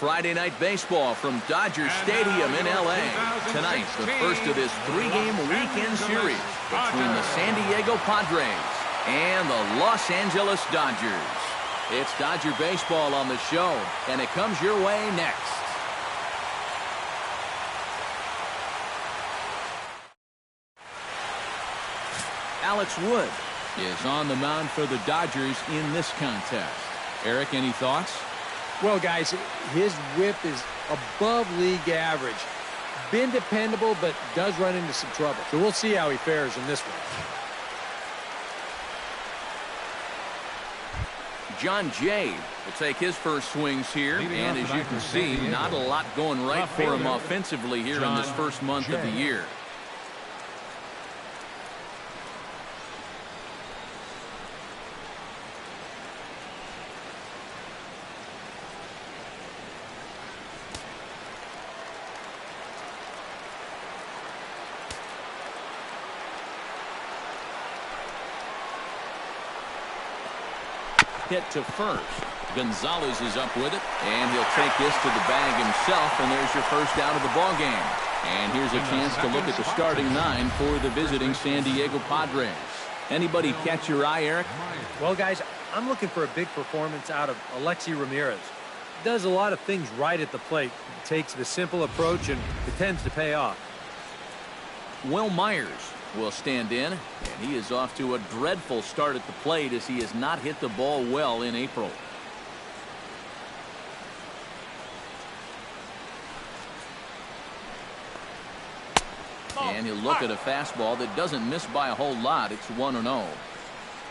Friday Night Baseball from Dodger Stadium in L.A. Tonight, the first of this three-game weekend series between the San Diego Padres and the Los Angeles Dodgers. It's Dodger Baseball on the show, and it comes your way next. Alex Wood is on the mound for the Dodgers in this contest. Eric, any thoughts? Well, guys, his whip is above league average. Been dependable, but does run into some trouble. So we'll see how he fares in this one. John Jay will take his first swings here. And as you can see, not a lot going right for him offensively here in this first month of the year. Hit to first. Gonzalez is up with it, and he'll take this to the bag himself, and there's your first out of the ball game. And here's a chance to look at the starting nine for the visiting San Diego Padres. Anybody catch your eye, Eric? Well, guys, I'm looking for a big performance out of Alexi Ramirez. Does a lot of things right at the plate. Takes the simple approach, and it tends to pay off. Will Myers will stand in, and he is off to a dreadful start at the plate as he has not hit the ball well in April. And he'll look at a fastball that doesn't miss by a whole lot. It's 1-0.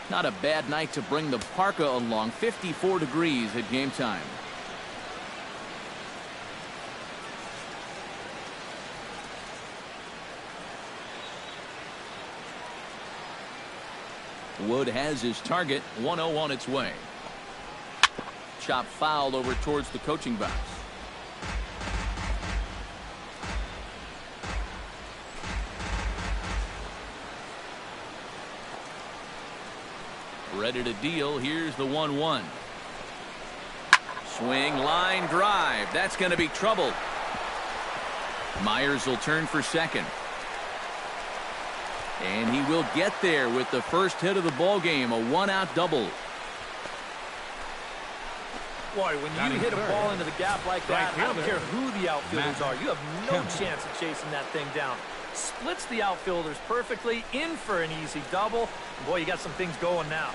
Not a bad night to bring the parka along. 54 degrees at game time. Wood has his target. 1-0 on its way. Chop fouled over towards the coaching box. Ready to deal. Here's the 1-1. Swing, line drive. That's going to be trouble. Myers will turn for second. And he will get there with the first hit of the ball game, a one-out double. Boy, when you hit a ball into the gap like that, I don't care who the outfielders are. You have no chance of chasing that thing down. Splits the outfielders perfectly, in for an easy double. Boy, you got some things going now.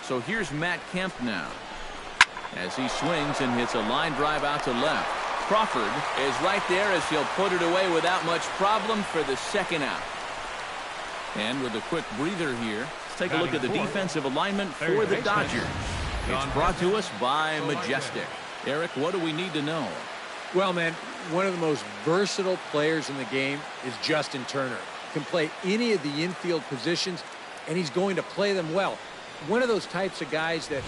So here's Matt Kemp now, as he swings and hits a line drive out to left. Crawford is right there as he'll put it away without much problem for the second out. And with a quick breather here, let's take a look at the defensive alignment for the Dodgers. It's brought to us by Majestic. Eric, what do we need to know? Well, man, one of the most versatile players in the game is Justin Turner. Can play any of the infield positions, and he's going to play them well. One of those types of guys that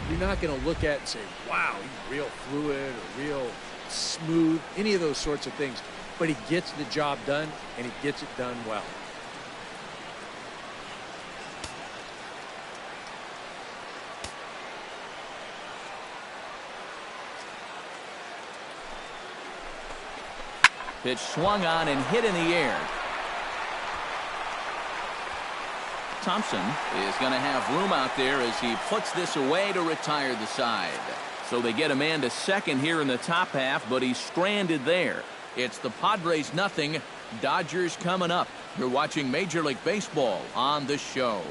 you're not going to look at and say, wow, he's real fluid or real smooth, any of those sorts of things. But he gets the job done, and he gets it done well. Pitch swung on and hit in the air. Thompson is going to have room out there as he puts this away to retire the side. So they get a man to second here in the top half, but he's stranded there. It's the Padres nothing, Dodgers coming up. You're watching Major League Baseball on the show.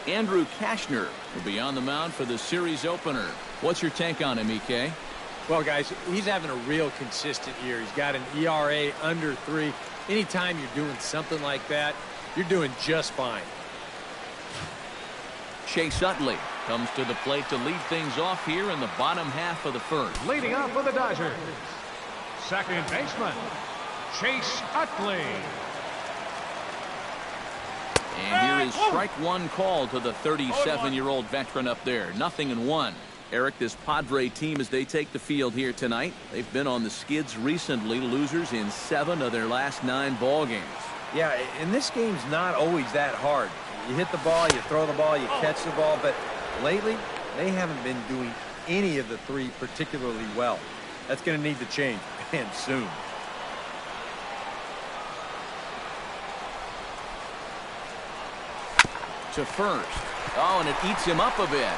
Andrew Cashner will be on the mound for the series opener. What's your take on him, EK? Well, guys, he's having a real consistent year. He's got an ERA under 3. Anytime you're doing something like that, you're doing just fine. Chase Utley comes to the plate to lead things off here in the bottom half of the first. Leading up for the Dodgers, second baseman, Chase Utley. And here is strike one call to the 37-year-old veteran up there. 0-1. Eric, this Padre team, as they take the field here tonight, they've been on the skids recently, losers in 7 of their last 9 ball games. Yeah, and this game's not always that hard. You hit the ball, you throw the ball, you catch the ball, but lately they haven't been doing any of the 3 particularly well. That's going to need to change, and soon. To first. Oh, and it eats him up a bit.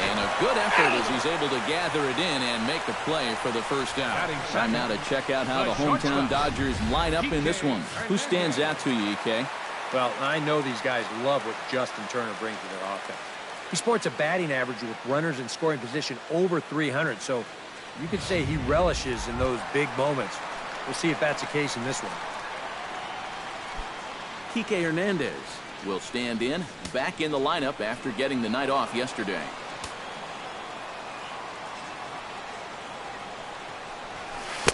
And a good effort as he's able to gather it in and make the play for the first out. Time now to check out how the hometown Dodgers line up in this one. Who stands out to you, EK? Well, I know these guys love what Justin Turner brings to their offense. He sports a batting average with runners in scoring position over 300, so you could say he relishes in those big moments. We'll see if that's the case in this one. Kike Hernandez will stand in, back in the lineup after getting the night off yesterday.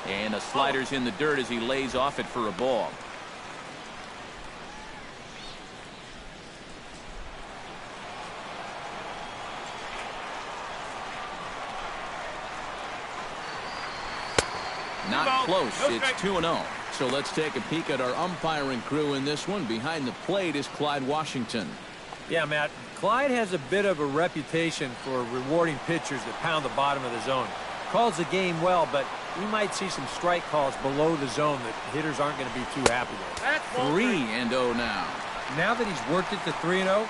And the slider's in the dirt as he lays off it for a ball. Not close. It's 2-0. So let's take a peek at our umpiring crew in this one. Behind the plate is Clyde Washington. Yeah, Matt, Clyde has a bit of a reputation for rewarding pitchers that pound the bottom of the zone. Calls the game well, but we might see some strike calls below the zone that hitters aren't going to be too happy with. 3-0 now. Now that he's worked it to 3-0,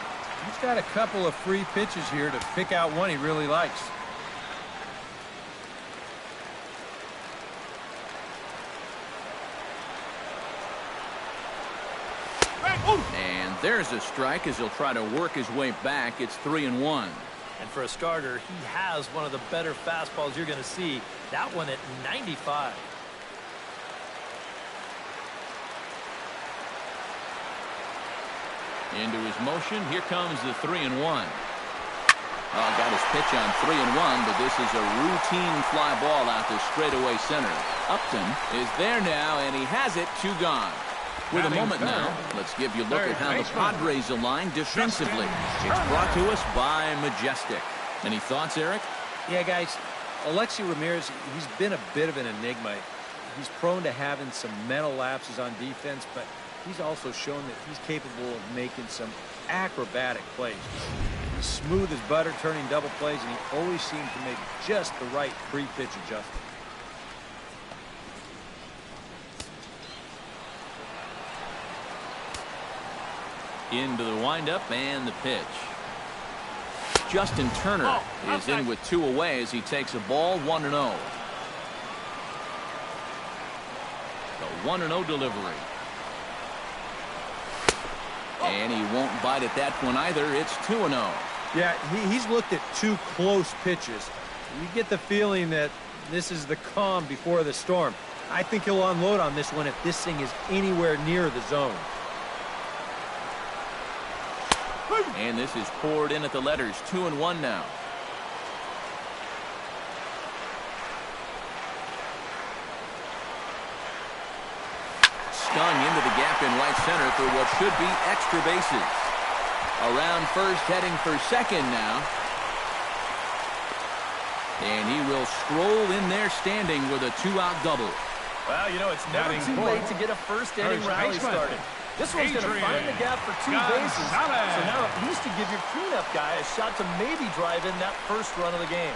he's got a couple of free pitches here to pick out one he really likes. And there's a strike as he'll try to work his way back. It's 3-1. And for a starter, he has one of the better fastballs you're going to see. That one at 95. Into his motion. Here comes the 3-1. Oh, got his pitch on 3-1, but this is a routine fly ball out to straightaway center. Upton is there now, and he has it. 2 gone. With a moment now, let's give you a look at how the Padres align defensively. It's brought to us by Majestic. Any thoughts, Eric? Yeah, guys, Alexi Ramirez, he's been a bit of an enigma. He's prone to having some mental lapses on defense, but he's also shown that he's capable of making some acrobatic plays. He's smooth as butter, turning double plays, and he always seems to make just the right pre-pitch adjustment. Into the windup and the pitch. Justin Turner is in with 2 away as he takes a ball. 1-0. The 1-0 delivery. And he won't bite at that one either. It's 2-0. Yeah, he's looked at 2 close pitches. You get the feeling that this is the calm before the storm. I think he'll unload on this one if this thing is anywhere near the zone. And this is poured in at the letters. 2-1 now. Stung into the gap in right center for what should be extra bases. Around first, heading for second now. And he will stroll in there standing with a 2-out double. Well, you know, it's never too late to get a first-inning rally started. This one's going to find the gap for 2 bases. So now at least to give your cleanup guy a shot to maybe drive in that first run of the game.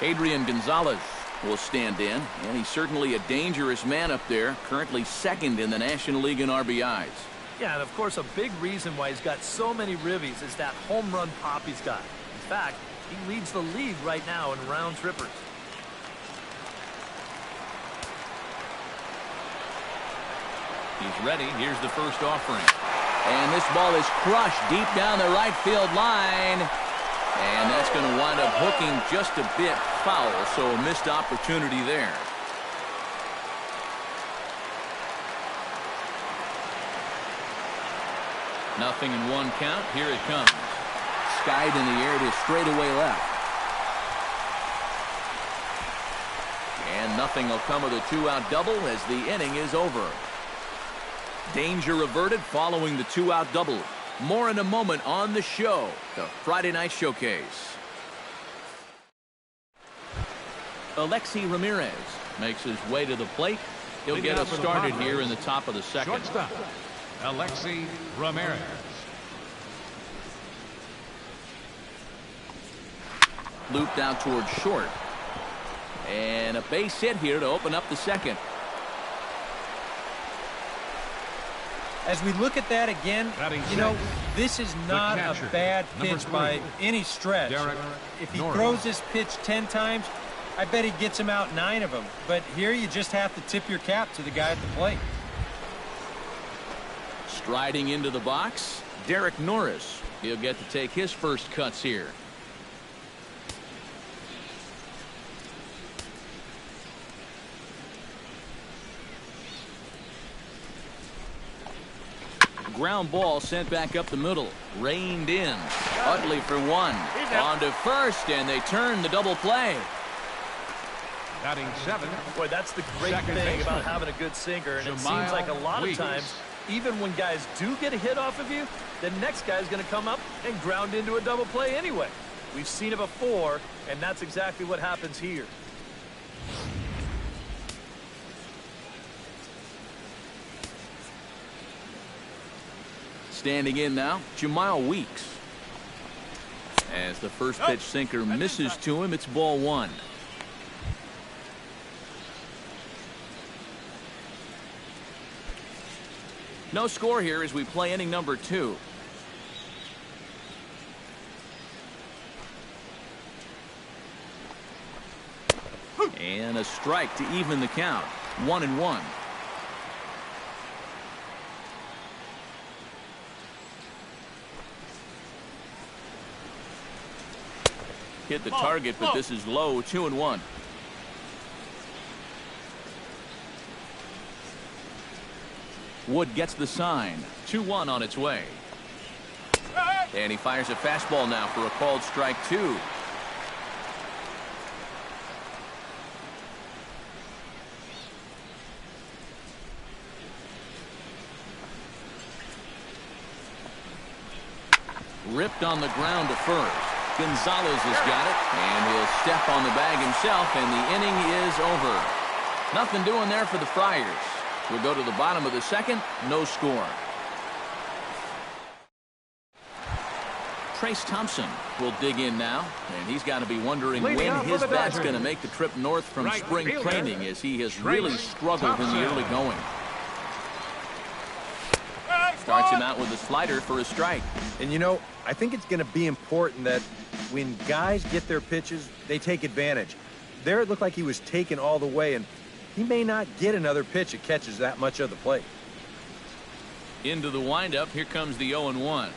Adrian Gonzalez will stand in, and he's certainly a dangerous man up there, currently 2nd in the National League in RBIs. Yeah, and of course a big reason why he's got so many ribbies is that home run pop he's got. In fact, he leads the league right now in round trippers. He's ready. Here's the first offering. And this ball is crushed deep down the right field line. And that's going to wind up hooking just a bit foul, so a missed opportunity there. Nothing in 1 count. Here it comes. Skied in the air to straightaway left. And nothing will come of the 2-out double as the inning is over. Danger averted following the 2-out double. More in a moment on the show, the Friday Night Showcase. Alexi Ramirez makes his way to the plate. He'll get us started here in the top of the second. Shortstop, Alexi Ramirez. Looped out towards short. And a base hit here to open up the second. As we look at that again, you know, this is not a bad pitch by any stretch. If he throws this pitch 10 times, I bet he gets him out 9 of them. But here you just have to tip your cap to the guy at the plate. Striding into the box, Derek Norris. He'll get to take his first cuts here. Ground ball sent back up the middle. Reined in. Utley for one. On to first, and they turn the double play. Batting 7. Boy, that's the great thing about having a good sinker. And it seems like a lot of times, even when guys do get a hit off of you, the next guy's going to come up and ground into a double play anyway. We've seen it before, and that's exactly what happens here. Standing in now, Jamal Weeks. As the first pitch sinker misses to him, it's ball 1. No score here as we play inning number 2. And a strike to even the count. 1-1. Hit the target, but this is low. 2-1. Wood gets the sign. 2-1 on its way. And he fires a fastball now for a called strike 2. Ripped on the ground to first. Gonzalez has got it, and he'll step on the bag himself, and the inning is over. Nothing doing there for the Friars. We'll go to the bottom of the second. No score. Trace Thompson will dig in now, and he's got to be wondering when his bat's going to make the trip north from spring training, as he has really struggled in the early going. Starts him out with a slider for a strike. And, you know, I think it's going to be important that when guys get their pitches, they take advantage. There it looked like he was taken all the way, and he may not get another pitch that catches that much of the plate. Into the windup. Here comes the 0-1.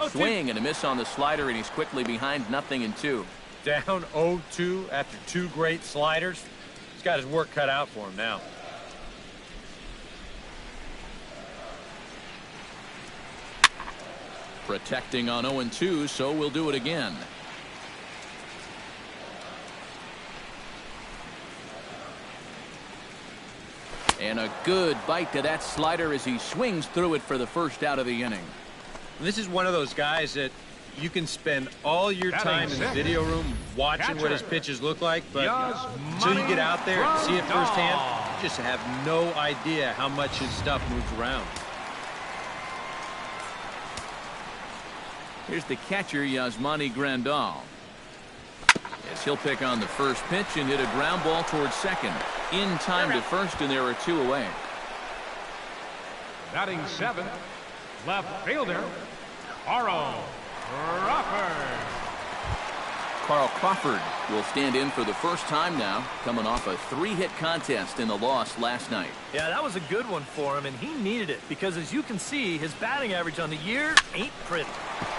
Swing and a miss on the slider, and he's quickly behind 0-2. Down 0-2 after 2 great sliders. He's got his work cut out for him now. Protecting on 0-2, so we'll do it again. And a good bite to that slider as he swings through it for the first out of the inning. This is one of those guys that you can spend all your time in the video room watching what his pitches look like, but until you get out there and see it firsthand, you just have no idea how much his stuff moves around. Here's the catcher, Yasmani Grandal. As he'll pick on the first pitch and hit a ground ball towards second. In time to first, and there are 2 away. Batting 7, left fielder, Carl Crawford. Carl Crawford will stand in for the first time now, coming off a 3-hit contest in the loss last night. Yeah, that was a good one for him, and he needed it because, as you can see, his batting average on the year ain't pretty.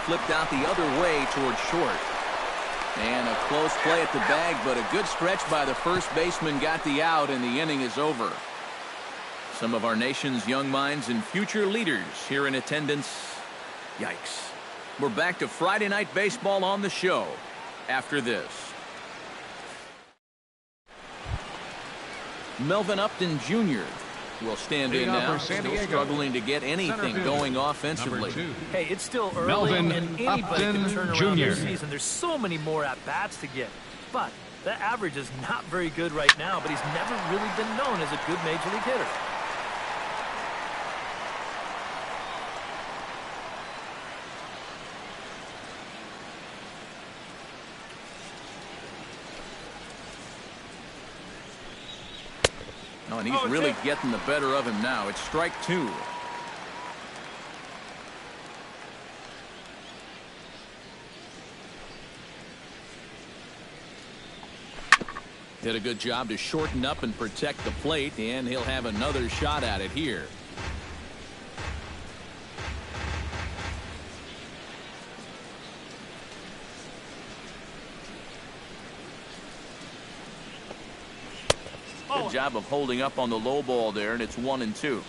Flipped out the other way towards short. And a close play at the bag, but a good stretch by the first baseman got the out, and the inning is over. Some of our nation's young minds and future leaders here in attendance. Yikes. We're back to Friday Night Baseball on the show after this. Melvin Upton Jr. will stand in now. Still struggling to get anything going offensively. Hey, it's still early, Melvin and anybody Upton can turn around Jr. this season. There's so many more at-bats to get. But the average is not very good right now, but he's never really been known as a good major league hitter. Oh, and he's really getting the better of him now. It's strike 2. Did a good job to shorten up and protect the plate, and he'll have another shot at it here. Good job of holding up on the low ball there, and it's 1-2.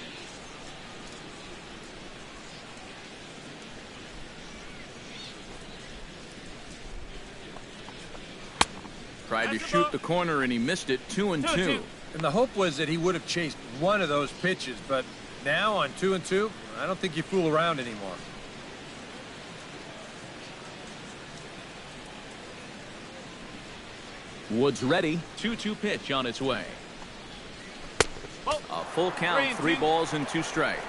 Tried to shoot the corner, and he missed it. 2-2. And the hope was that he would have chased one of those pitches, but now on 2-2, I don't think you fool around anymore. Woods ready. 2-2 pitch on its way. A full count, 3 balls and 2 strikes.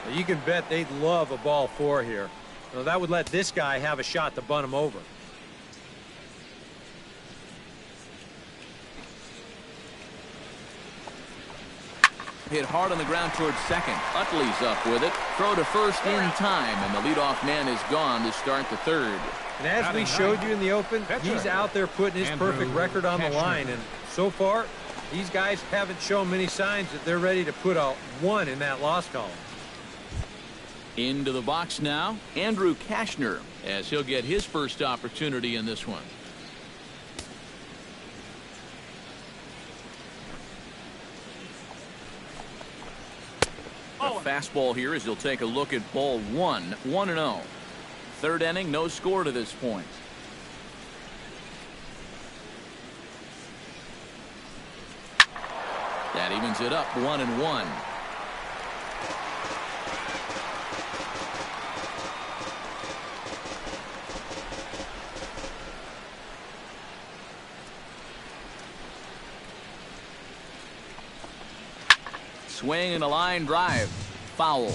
Now you can bet they'd love a ball 4 here. Well, that would let this guy have a shot to bunt him over. Hit hard on the ground towards second. Utley's up with it. Throw to first in time, and the leadoff man is gone to start the third. And as we showed you in the open, he's out there putting his perfect record on the line. And so far, these guys haven't shown many signs that they're ready to put a 1 in that loss column. Into the box now, Andrew Kashner, as he'll get his first opportunity in this one. A fastball here as he'll take a look at ball 1. 1-0. Third inning, no score to this point. That evens it up 1-1. Swing and a line drive. Foul.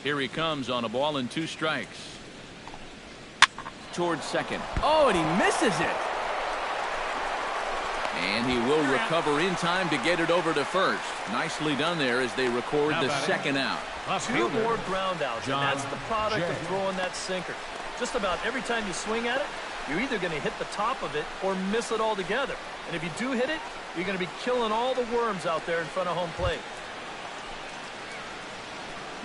Here he comes on a ball and 2 strikes. Towards second. Oh, and he misses it. And he will recover in time to get it over to first. Nicely done there as they record the second out. 2 more ground outs, and that's the product of throwing that sinker. Just about every time you swing at it, you're either going to hit the top of it or miss it altogether. And if you do hit it, you're going to be killing all the worms out there in front of home plate.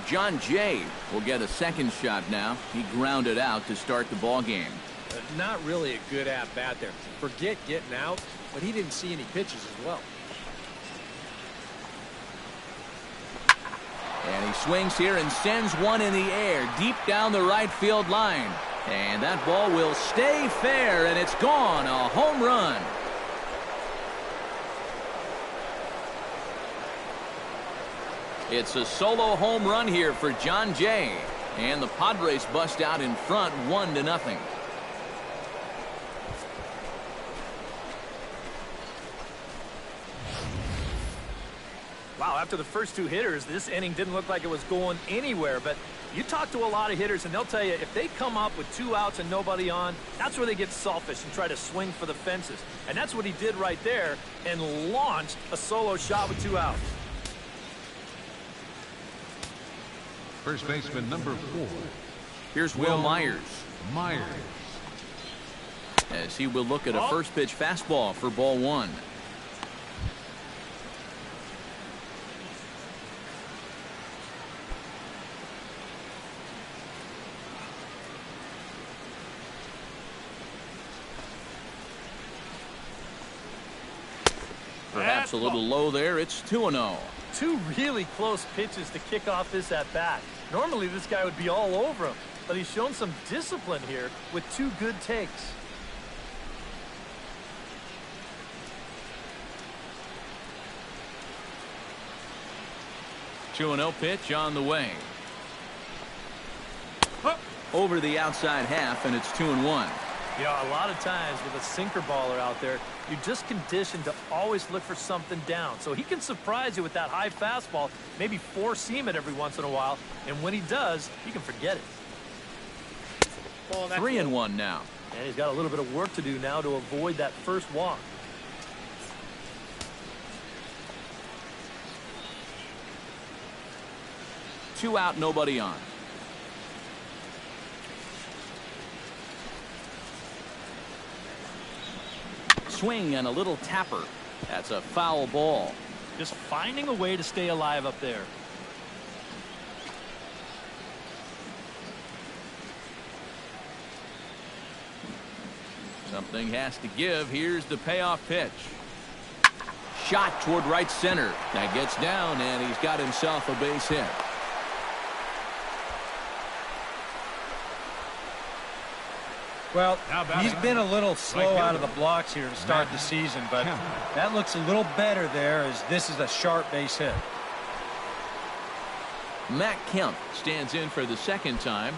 John Jay will get a second shot now. He grounded out to start the ball game. Not really a good at-bat there. Forget getting out, but he didn't see any pitches as well. And he swings here and sends one in the air deep down the right field line. And that ball will stay fair, and it's gone. A home run. It's a solo home run here for John Jay. And the Padres bust out in front 1-0. Wow, after the first 2 hitters, this inning didn't look like it was going anywhere. But you talk to a lot of hitters, and they'll tell you if they come up with 2 outs and nobody on, that's where they get selfish and try to swing for the fences. And that's what he did right there and launched a solo shot with 2 outs. First baseman number 4. Here's Will Myers. Myers. As he will look at a first pitch fastball for ball 1. Perhaps a little low there. It's 2-0. 2 really close pitches to kick off this at-bat. Normally, this guy would be all over him. but he's shown some discipline here with 2 good takes. Two 2-0 pitch on the way. Over the outside half, and it's 2-1. Yeah, a lot of times with a sinker baller out there, you're just conditioned to always look for something down. So he can surprise you with that high fastball, maybe four-seam it every once in a while, and when he does, you can forget it. 3-1 now. And he's got a little bit of work to do now to avoid that first walk. Two out, nobody on. Swing and a little tapper. That's a foul ball. Just finding a way to stay alive up there. Something has to give. Here's the payoff pitch. Shot toward right center. That gets down, and he's got himself a base hit. Well, he's been a little slow out of the blocks here to start the season, but that looks a little better there as this is a sharp base hit. Matt Kemp stands in for the second time.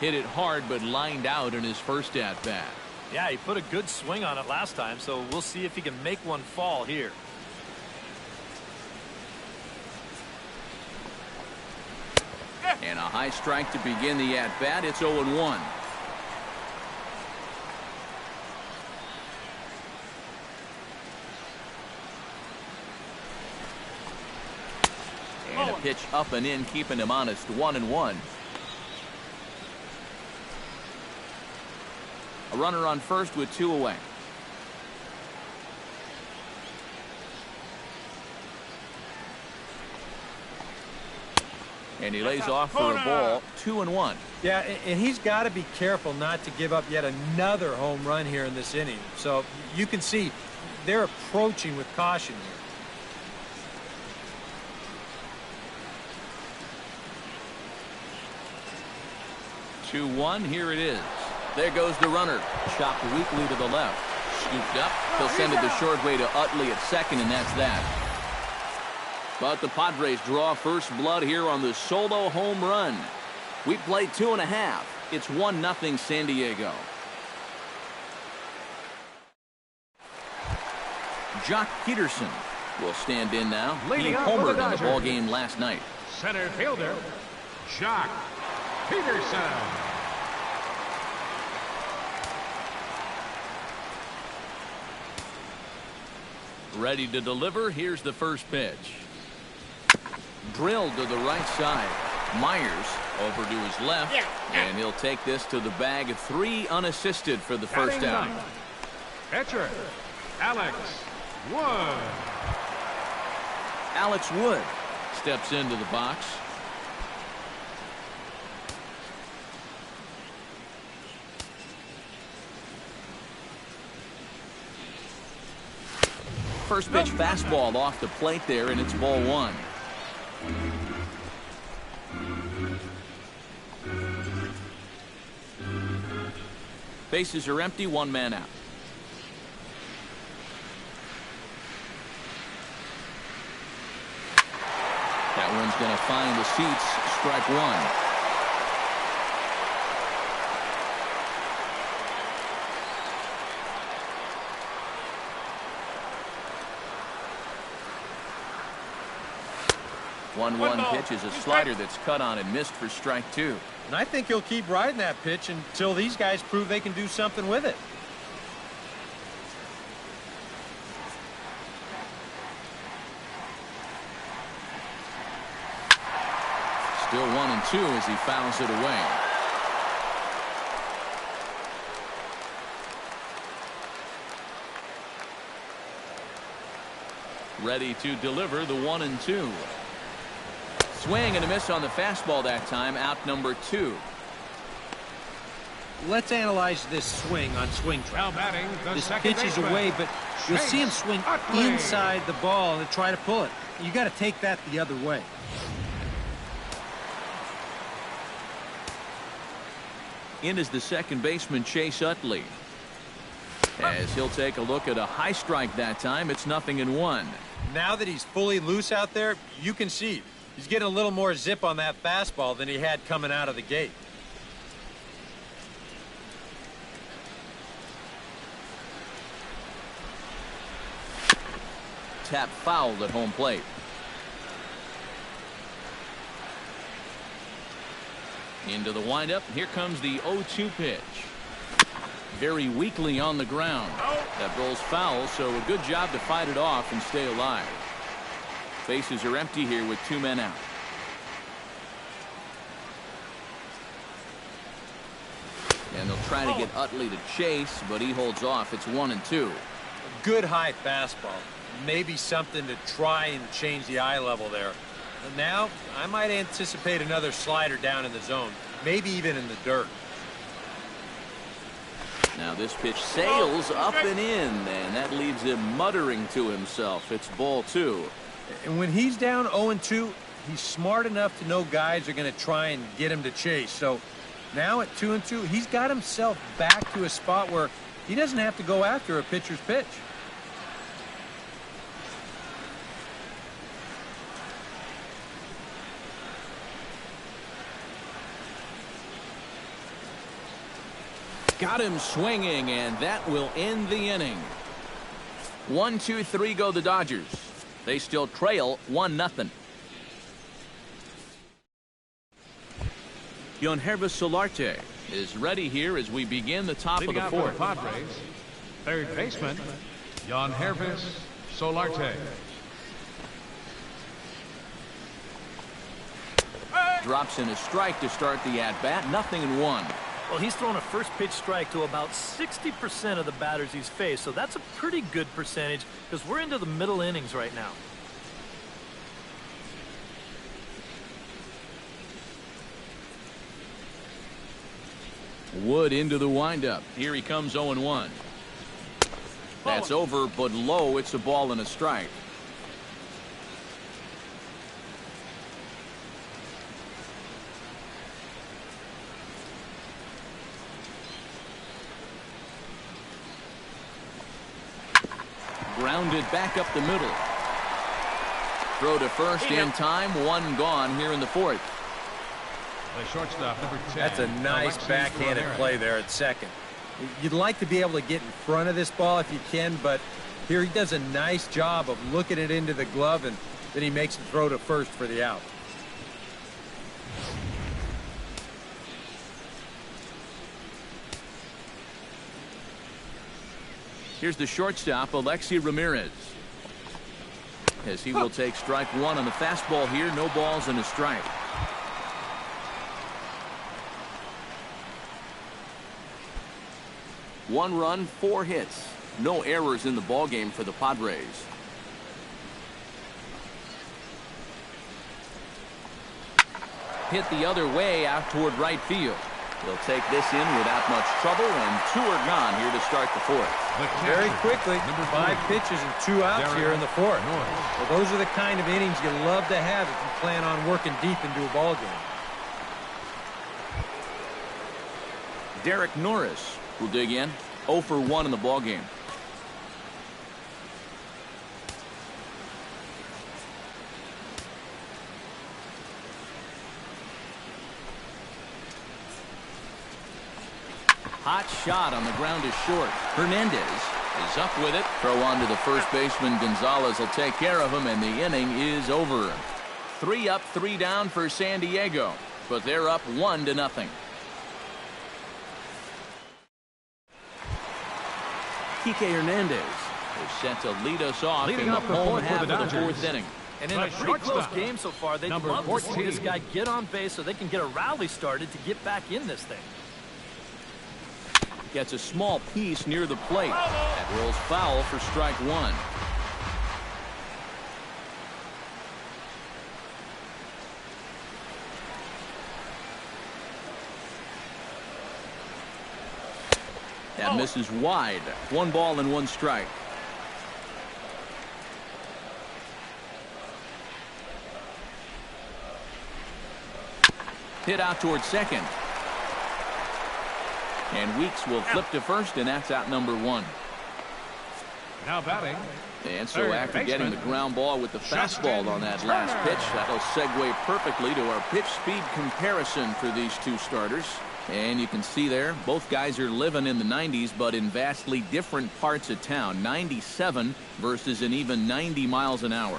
Hit it hard, but lined out in his first at-bat. Yeah, he put a good swing on it last time, so we'll see if he can make one fall here. And a high strike to begin the at-bat. It's 0-1. And a pitch up and in, keeping him honest. 1-1. A runner on first with two away. And he lays off for a ball. 2-1. Yeah, and he's got to be careful not to give up yet another home run here in this inning. So you can see they're approaching with caution here. 2-1. Here it is. There goes the runner. Chopped weakly to the left. Scooped up. He'll send it the short way to Utley at second, and that's that. But the Padres draw first blood here on the solo home run. We played 2.5. It's 1-0 San Diego. Jock Peterson will stand in now. He homered on the ball game last night. Center fielder, Jock Peterson. Ready to deliver. Here's the first pitch. Drilled to the right side. Myers over to his left, and he'll take this to the bag of 3 unassisted for the first out. Pitcher, Alex Wood. Alex Wood steps into the box. First pitch fastball off the plate there, and it's ball 1. Bases are empty, 1 man out. That one's going to find the seats. Strike 1. One pitch is a slider that's cut on and missed for strike 2. And I think he'll keep riding that pitch until these guys prove they can do something with it. Still 1-2 as he fouls it away. Ready to deliver the 1-2. Swing and a miss on the fastball that time. Out number 2. Let's analyze this swing on swing track. This pitch is away, but you'll see him swing inside the ball and try to pull it. You got to take that the other way. In is the second baseman, Chase Utley. As he'll take a look at a high strike that time, it's 0-1. Now that he's fully loose out there, you can see he's getting a little more zip on that fastball than he had coming out of the gate. Tap fouled at home plate. Into the windup. Here comes the 0-2 pitch. Very weakly on the ground. That rolls foul, so a good job to fight it off and stay alive. Bases are empty here with 2 men out. And they'll try to get Utley to chase, but he holds off. It's 1-2. Good high fastball. Maybe something to try and change the eye level there. And now, I might anticipate another slider down in the zone, maybe even in the dirt. Now this pitch sails up and in, and that leaves him muttering to himself. It's ball 2. And when he's down 0-2, he's smart enough to know guys are going to try and get him to chase. So now at 2-2, he's got himself back to a spot where he doesn't have to go after a pitcher's pitch. Got him swinging, and that will end the inning. 1, 2, 3 go the Dodgers. They still trail 1-0. Yonhervis Solarte is ready here as we begin the top of the fourth. Padres, third baseman, Yonhervis Solarte. Drops in a strike to start the at-bat. 0-1. Well, he's thrown a first pitch strike to about 60% of the batters he's faced, so that's a pretty good percentage because we're into the middle innings right now. Wood into the windup. Here he comes 0-1. That's over, but low. It's a ball and a strike. Grounded back up the middle. Throw to first in time. 1 gone here in the fourth. The shortstop, number 10. That's a nice backhanded play there at second. You'd like to be able to get in front of this ball if you can, but here he does a nice job of looking it into the glove, and then he makes the throw to first for the out. Here's the shortstop, Alexi Ramirez. As he will take strike 1 on the fastball here. No balls and a strike. One run, 4 hits. No errors in the ballgame for the Padres. Hit the other way out toward right field. They'll take this in without much trouble, and 2 are gone here to start the fourth. Very quickly, 5 pitches and 2 outs here in the fourth. Well, those are the kind of innings you love to have if you plan on working deep into a ball game. Derek Norris will dig in. 0 for 1 in the ball game. Hot shot on the ground is short. Hernandez is up with it. Throw on to the first baseman. Gonzalez will take care of him, and the inning is over. 3 up, 3 down for San Diego, but they're up 1-0. Kike Hernandez is set to lead us off in the home half of the fourth inning. And in a pretty close game so far, they'd love to see this guy get on base so they can get a rally started to get back in this thing. Gets a small piece near the plate. That rolls foul for strike 1. That misses wide. 1 ball and 1 strike. Hit out towards second. And Weeks will flip to first, and that's out number 1. Now batting. And so after getting the ground ball with the fastball on that last pitch, that'll segue perfectly to our pitch speed comparison for these two starters. And you can see there, both guys are living in the 90s, but in vastly different parts of town. 97 versus an even 90 miles an hour.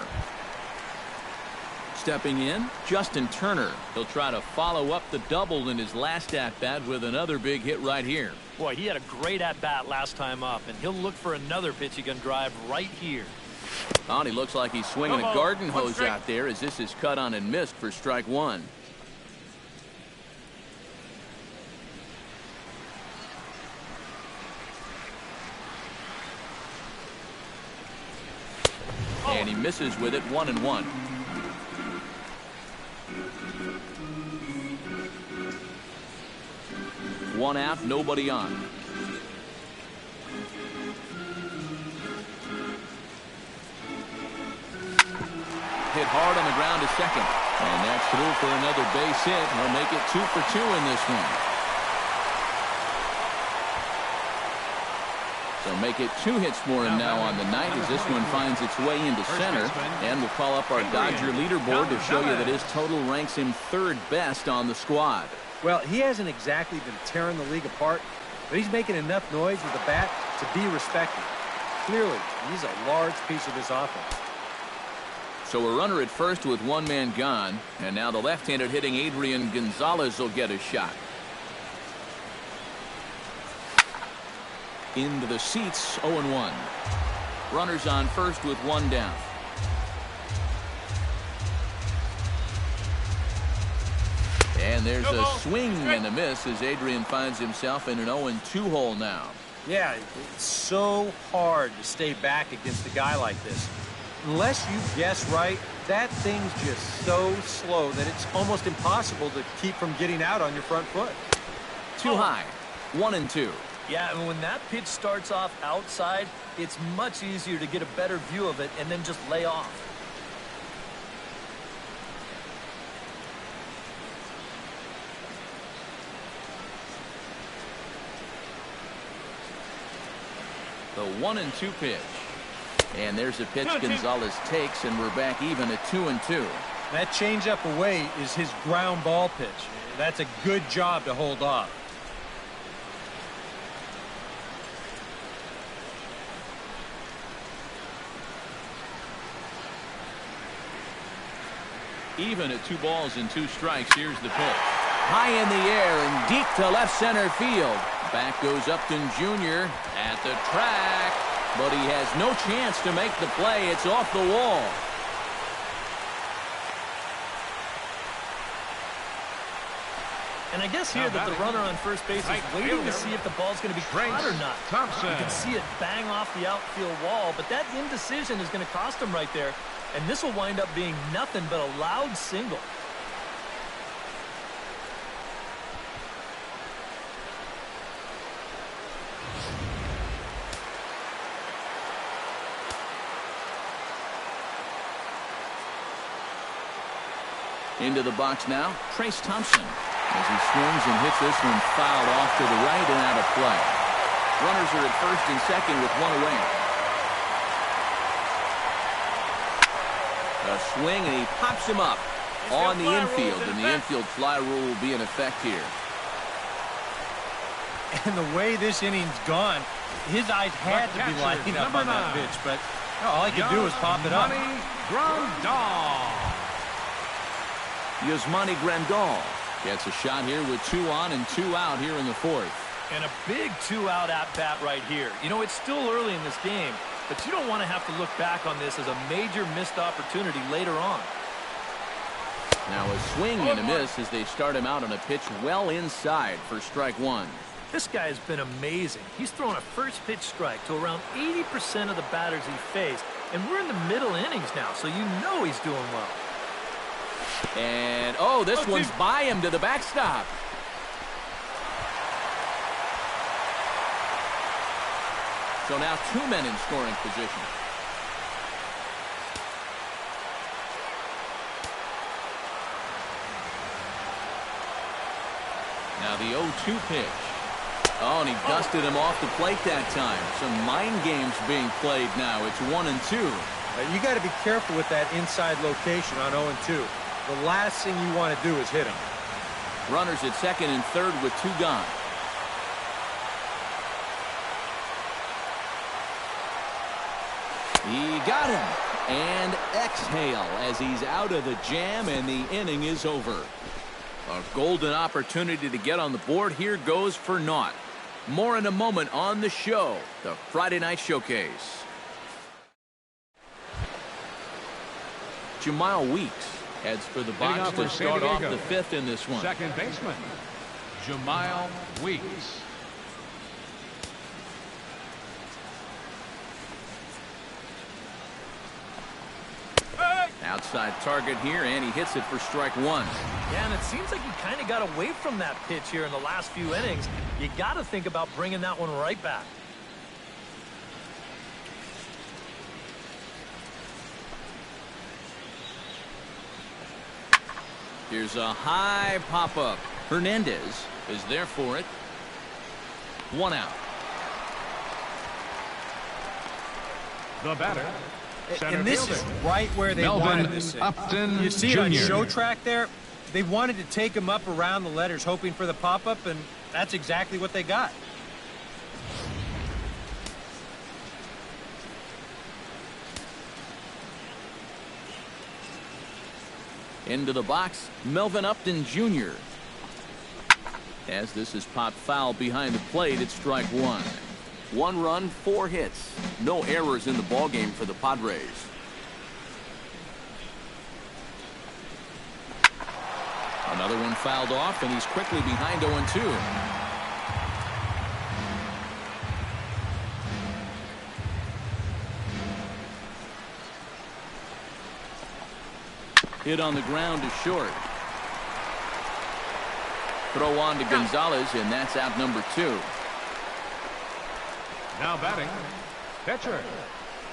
Stepping in, Justin Turner. He'll try to follow up the double in his last at-bat with another big hit right here. Boy, he had a great at-bat last time up, and he'll look for another pitch he can drive right here. Oh, and he looks like he's swinging a garden hose out there as this is cut on and missed for strike 1. And he misses with it, 1-1. One out, nobody on. Hit hard on the ground to second. And that's through for another base hit. He'll make it 2 for 2 in this one. So make it 2 hits for him now on the night as this one finds its way into center. And we'll call up our Dodger leaderboard to show you that his total ranks him 3rd best on the squad. Well, he hasn't exactly been tearing the league apart, but he's making enough noise with the bat to be respected. Clearly, he's a large piece of this offense. So a runner at first with 1 man gone, and now the left-handed hitting Adrian Gonzalez will get a shot. Into the seats, 0-1. Runners on first with 1 down. And there's a swing and a miss as Adrian finds himself in an 0-2 hole now. Yeah, it's so hard to stay back against a guy like this. Unless you guess right, that thing's just so slow that it's almost impossible to keep from getting out on your front foot. Too high, 1-2. Yeah, and when that pitch starts off outside, it's much easier to get a better view of it and then just lay off. The 1-2 pitch. And there's a pitch Gonzalez takes, and we're back even at 2-2. That changeup away is his ground ball pitch. That's a good job to hold off. Even at 2 balls and 2 strikes. Here's the pitch. High in the air and deep to left center field. Back goes Upton Jr. at the track, but he has no chance to make the play. It's off the wall. And I guess here that the runner on first base is waiting to see if the ball's going to be caught or not. You can see it bang off the outfield wall, but that indecision is going to cost him right there. And this will wind up being nothing but a loud single. Into the box now, Trace Thompson. As he swings and hits this one fouled off to the right and out of play. Runners are at first and second with 1 away. A swing, and he pops him up on the infield, and the infield fly rule will be in effect here. And the way this inning's gone, his eyes had to be lighting up on that pitch, but all he could do was pop it up. Yasmani Grandal gets a shot here with 2 on and 2 out here in the 4th. And a big 2-out at-bat right here. You know, it's still early in this game, but you don't want to have to look back on this as a major missed opportunity later on. Now a swing and a miss as they start him out on a pitch well inside for strike 1. This guy has been amazing. He's thrown a first pitch strike to around 80% of the batters he faced, and we're in the middle innings now, so you know he's doing well. And, this one's by him to the backstop. So now 2 men in scoring position. Now the 0-2 pitch. Oh, and he dusted him off the plate that time. Some mind games being played now. It's 1-2. You got to be careful with that inside location on 0-2. The last thing you want to do is hit him. Runners at second and third with 2 gone. He got him. And exhale as he's out of the jam, and the inning is over. A golden opportunity to get on the board here goes for naught. More in a moment on the show, the Friday Night Showcase. Jamal Weeks heads for the box to start off the 5th in this one. Second baseman, Jamal Weeks. Outside target here, and he hits it for strike 1. Yeah, and it seems like he kind of got away from that pitch here in the last few innings. You got to think about bringing that one right back. Here's a high pop-up. Hernandez is there for it. 1 out. The batter, center And this fielder, is right where they wanted this. Upton You see Jr. on show track there, they wanted to take him up around the letters, hoping for the pop-up, and that's exactly what they got. Into the box, Melvin Upton Jr. As this is popped foul behind the plate, it's strike 1. 1 run, 4 hits. No errors in the ballgame for the Padres. Another one fouled off, and he's quickly behind 0-2. Hit on the ground to short. Throw on to Gonzalez, and that's out number 2. Now batting, pitcher,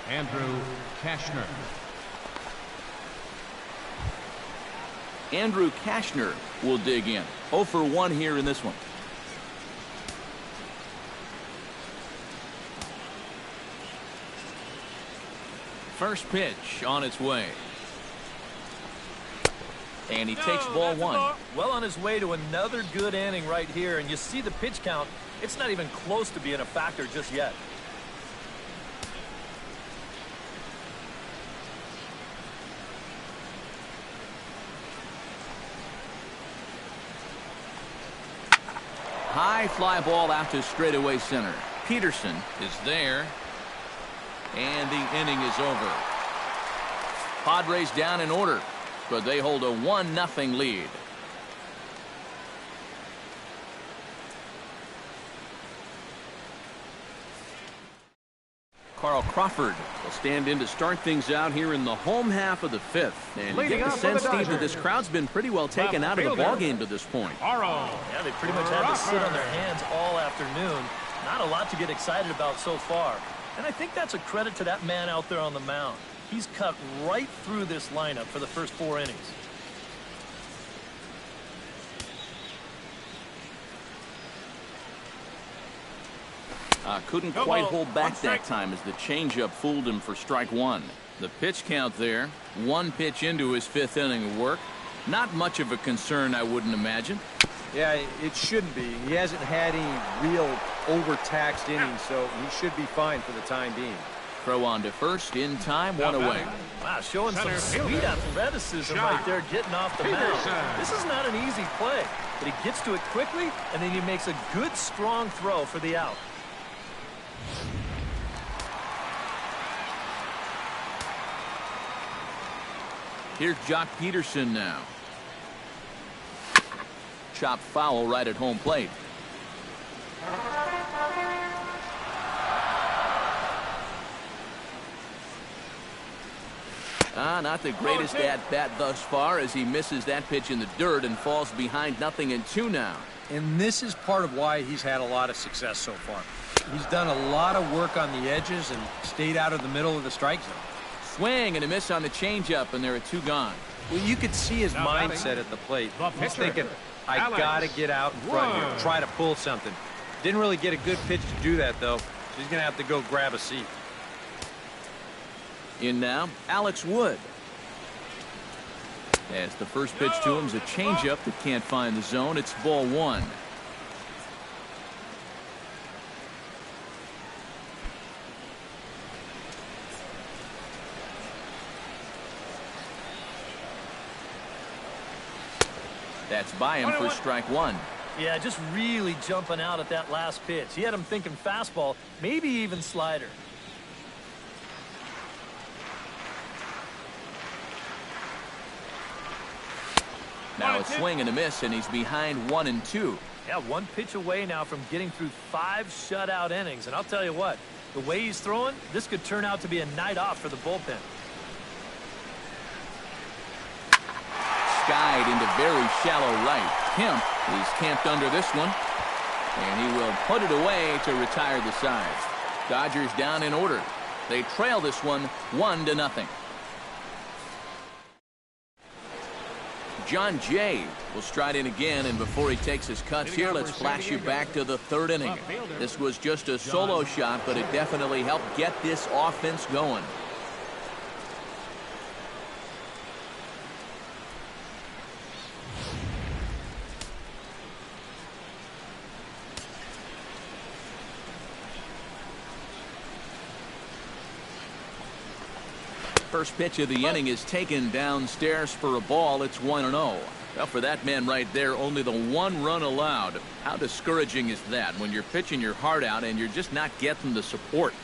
Andrew Kashner. Andrew Kashner will dig in. 0 for 1 here in this one. First pitch on its way. And he takes ball 1. Well on his way to another good inning right here, and you see the pitch count. It's not even close to being a factor just yet. High fly ball out to straightaway center. Peterson is there. And the inning is over. Padres down in order, but they hold a 1-0 lead. Carl Crawford will stand in to start things out here in the home half of the 5th. And you get the sense, Steve, that this crowd's been pretty well taken out of the ballgame to this point. Yeah, they pretty much had to sit on their hands all afternoon. Not a lot to get excited about so far. And I think that's a credit to that man out there on the mound. He's cut right through this lineup for the first 4 innings. Couldn't quite hold back that time as the changeup fooled him for strike 1. The pitch count there, 1 pitch into his 5th inning of work. Not much of a concern, I wouldn't imagine. Yeah, it shouldn't be. He hasn't had any real overtaxed innings, so he should be fine for the time being. Throw on to first, in time, 1 away. Wow, showing some sweet athleticism right there, getting off the mound. This is not an easy play, but he gets to it quickly, and then he makes a good, strong throw for the out. Here's Jock Peterson now. Chopped foul right at home plate. Not the greatest at-bat thus far as he misses that pitch in the dirt and falls behind 0-2 now. And this is part of why he's had a lot of success so far. He's done a lot of work on the edges and stayed out of the middle of the strike zone. Swing and a miss on the changeup, and there are 2 gone. Well, you could see his mindset at the plate. He's thinking, I got to get out in front here, try to pull something. Didn't really get a good pitch to do that, though. He's going to have to go grab a seat. In now, Alex Wood. As the first pitch to him is a changeup that can't find the zone. It's ball one. That's by him for strike one. Yeah, just really jumping out at that last pitch. He had him thinking fastball, maybe even slider. Now a swing and a miss, and he's behind 1-2. Yeah, one pitch away now from getting through 5 shutout innings. And I'll tell you what, the way he's throwing, this could turn out to be a night off for the bullpen. Skied into very shallow right. Kemp is camped under this one, and he will put it away to retire the side. Dodgers down in order. They trail this one 1-0. John Jay will stride in again, and before he takes his cuts here, let's flash you back to the 3rd inning. This was just a solo shot, but it definitely helped get this offense going. First pitch of the inning is taken downstairs for a ball. It's 1-0. Well, for that man right there, only the 1 run allowed. How discouraging is that when you're pitching your heart out and you're just not getting the support?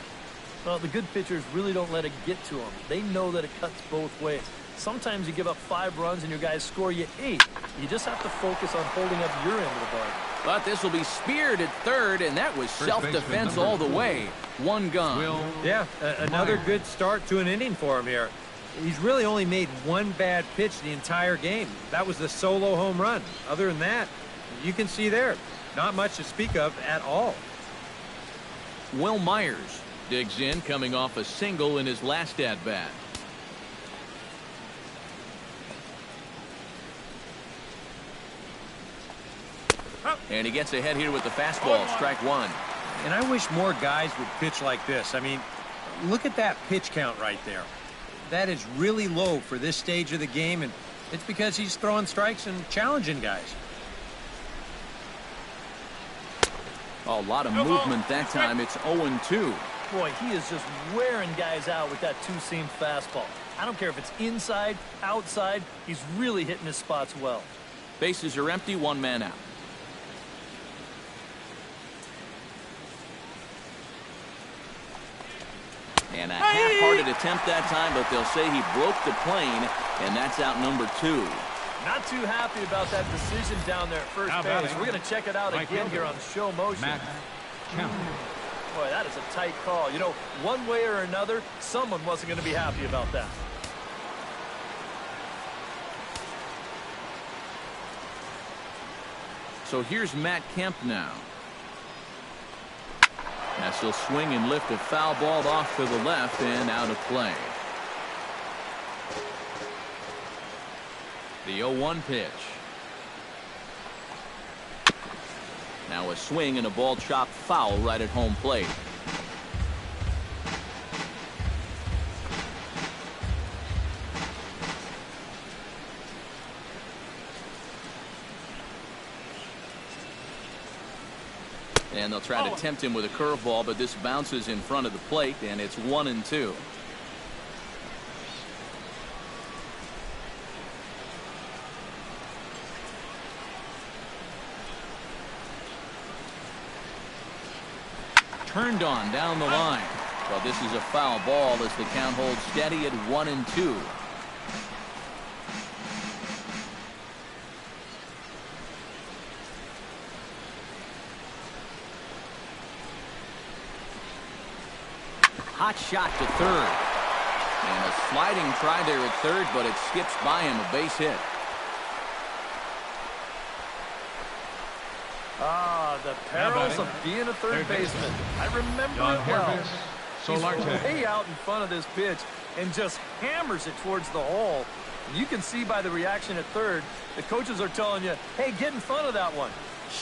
Well, the good pitchers really don't let it get to them. They know that it cuts both ways. Sometimes you give up 5 runs and your guys score you 8. You just have to focus on holding up your end of the bargain. But this will be speared at third, and that was self-defense all the way. 1 gone. Yeah, another good start to an inning for him here. He's really only made 1 bad pitch the entire game. That was the solo home run. Other than that, you can see there, not much to speak of at all. Will Myers digs in, coming off a single in his last at-bat. And he gets ahead here with the fastball, strike 1. And I wish more guys would pitch like this. I mean, look at that pitch count right there. That is really low for this stage of the game, and it's because he's throwing strikes and challenging guys. A lot of movement that time. It's 0-2. Boy, he is just wearing guys out with that two-seam fastball. I don't care if it's inside, outside, he's really hitting his spots well. Bases are empty, 1 man out. And a half-hearted attempt that time, but they'll say he broke the plane, and that's out number 2. Not too happy about that decision down there at first base. We're going to check it out again here on Show Motion. Boy, that is a tight call. You know, one way or another, someone wasn't going to be happy about that. So here's Matt Kemp now. As he'll swing and lift a foul ball off to the left and out of play. The 0-1 pitch. Now a swing and a ball chopped foul right at home plate. And they'll try to tempt him with a curveball, but this bounces in front of the plate, and it's 1-2. Turned on down the line. Well, this is a foul ball as the count holds steady at 1-2. Hot shot to third. And a sliding try there at third, but it skips by him, a base hit. The perils of being a third baseman. I remember it well. He's way out in front of this pitch and just hammers it towards the hole. And you can see by the reaction at third, the coaches are telling you, hey, get in front of that one.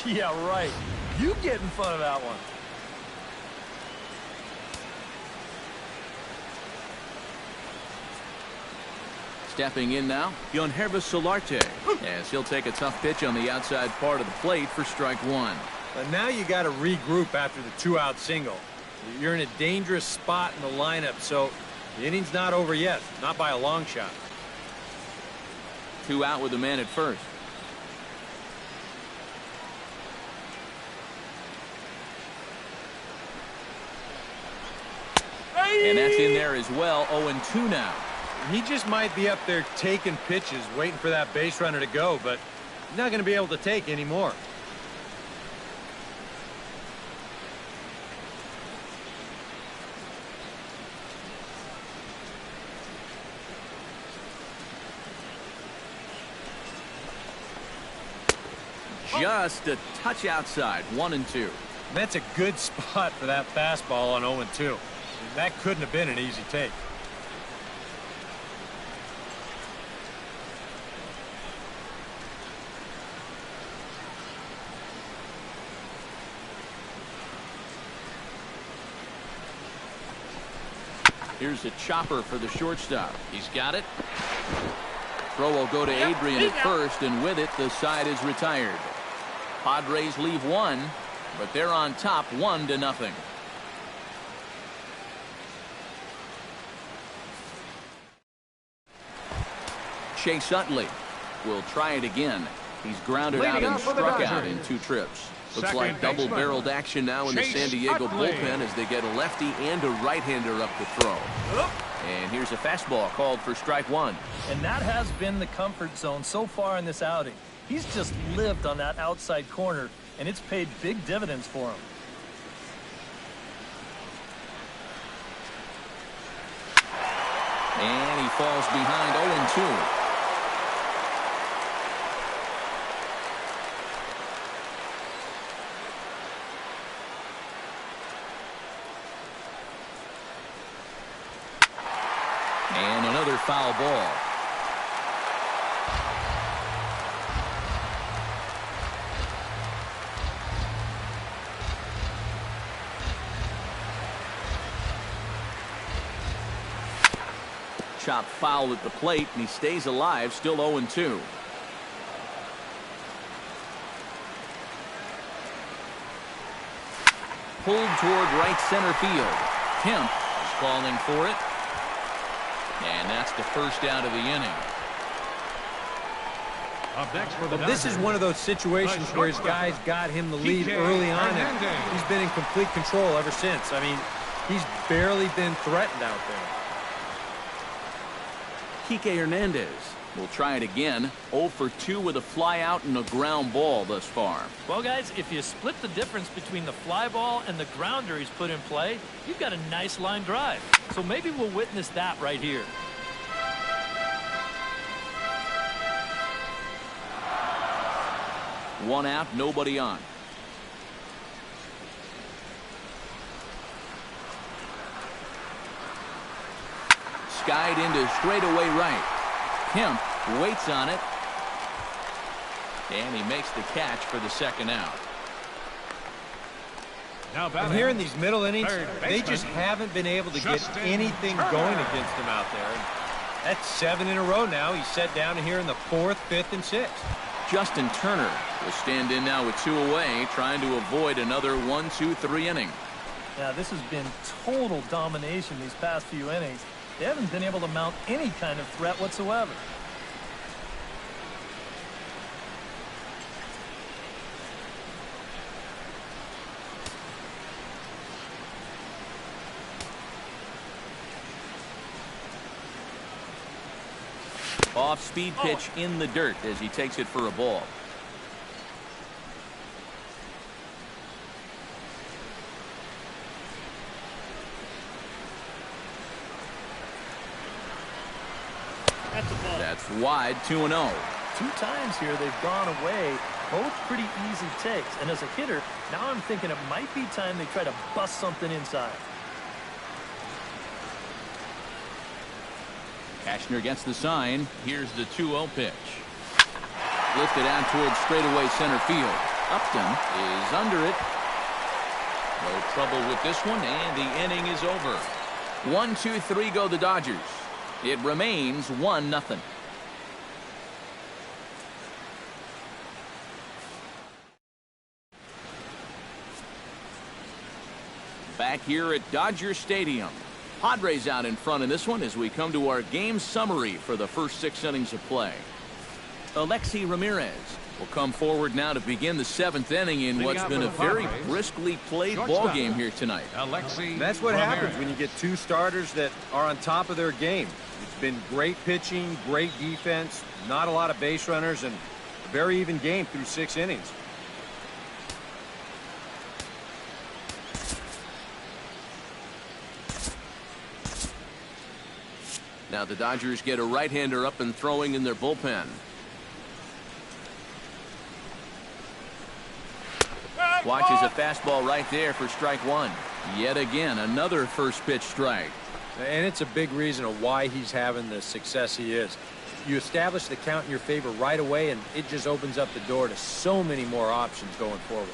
Yeah, right. You get in front of that one. Stepping in now, Yonhervis Solarte, as he'll take a tough pitch on the outside part of the plate for strike one. But now you got to regroup after the 2-out single. You're in a dangerous spot in the lineup, so the inning's not over yet, not by a long shot. 2 out with the man at first. And that's in there as well. 0-2 now. He just might be up there taking pitches, waiting for that base runner to go, but he's not going to be able to take any more. Just a touch outside. 1-2. That's a good spot for that fastball on 0-2. That couldn't have been an easy take. Here's a chopper for the shortstop. He's got it. Throw will go to Adrian at first, and with it, the side is retired. Padres leave one, but they're on top 1-0. Chase Utley will try it again. He's grounded out and struck out in 2 trips. Looks like double-barreled action now in the San Diego bullpen as they get a lefty and a right-hander up to throw. And here's a fastball called for strike one. And that has been the comfort zone so far in this outing. He's just lived on that outside corner, and it's paid big dividends for him. And he falls behind 0-2. And another foul ball. Chop foul at the plate, and he stays alive, still 0-2. Pulled toward right center field. Kemp is calling for it. And that's the first out of the inning. Up next for the This is one of those situations where his guys got him the lead early on, and he's been in complete control ever since. I mean, he's barely been threatened out there. Kike Hernandez will try it again. 0 for 2 with a fly out and a ground ball thus far. Well, guys, if you split the difference between the fly ball and the grounder he's put in play, you've got a nice line drive. So maybe we'll witness that right here. One out, nobody on. Skied into straightaway right. Kemp waits on it. And he makes the catch for the second out. I'm hearing these middle innings, they just haven't been able to get anything going against him out there. And that's 7 in a row now. He's set down here in the 4th, 5th, and 6th. Justin Turner will stand in now with 2 away, trying to avoid another 1-2-3 inning. Yeah, this has been total domination these past few innings. They haven't been able to mount any kind of threat whatsoever. Off-speed pitch in the dirt as he takes it for a ball. That's wide, 2-0. 2 times here they've gone away, both pretty easy takes. And as a hitter, now I'm thinking it might be time they try to bust something inside. Cashner gets the sign. Here's the 2-0 pitch. Lifted out towards straightaway center field. Upton is under it. No trouble with this one, and the inning is over. 1, 2, 3 go the Dodgers. It remains 1-0. Back here at Dodger Stadium. Padres out in front in this one as we come to our game summary for the first 6 innings of play. Alexi Ramirez will come forward now to begin the 7th inning in what's been a very briskly played ball game here tonight. That's what happens when you get 2 starters that are on top of their game. It's been great pitching, great defense, not a lot of base runners, and a very even game through 6 innings. Now the Dodgers get a right-hander up and throwing in their bullpen. Watches a fastball right there for strike 1. Yet again, another first pitch strike. And it's a big reason of why he's having the success he is. You establish the count in your favor right away, and it just opens up the door to so many more options going forward.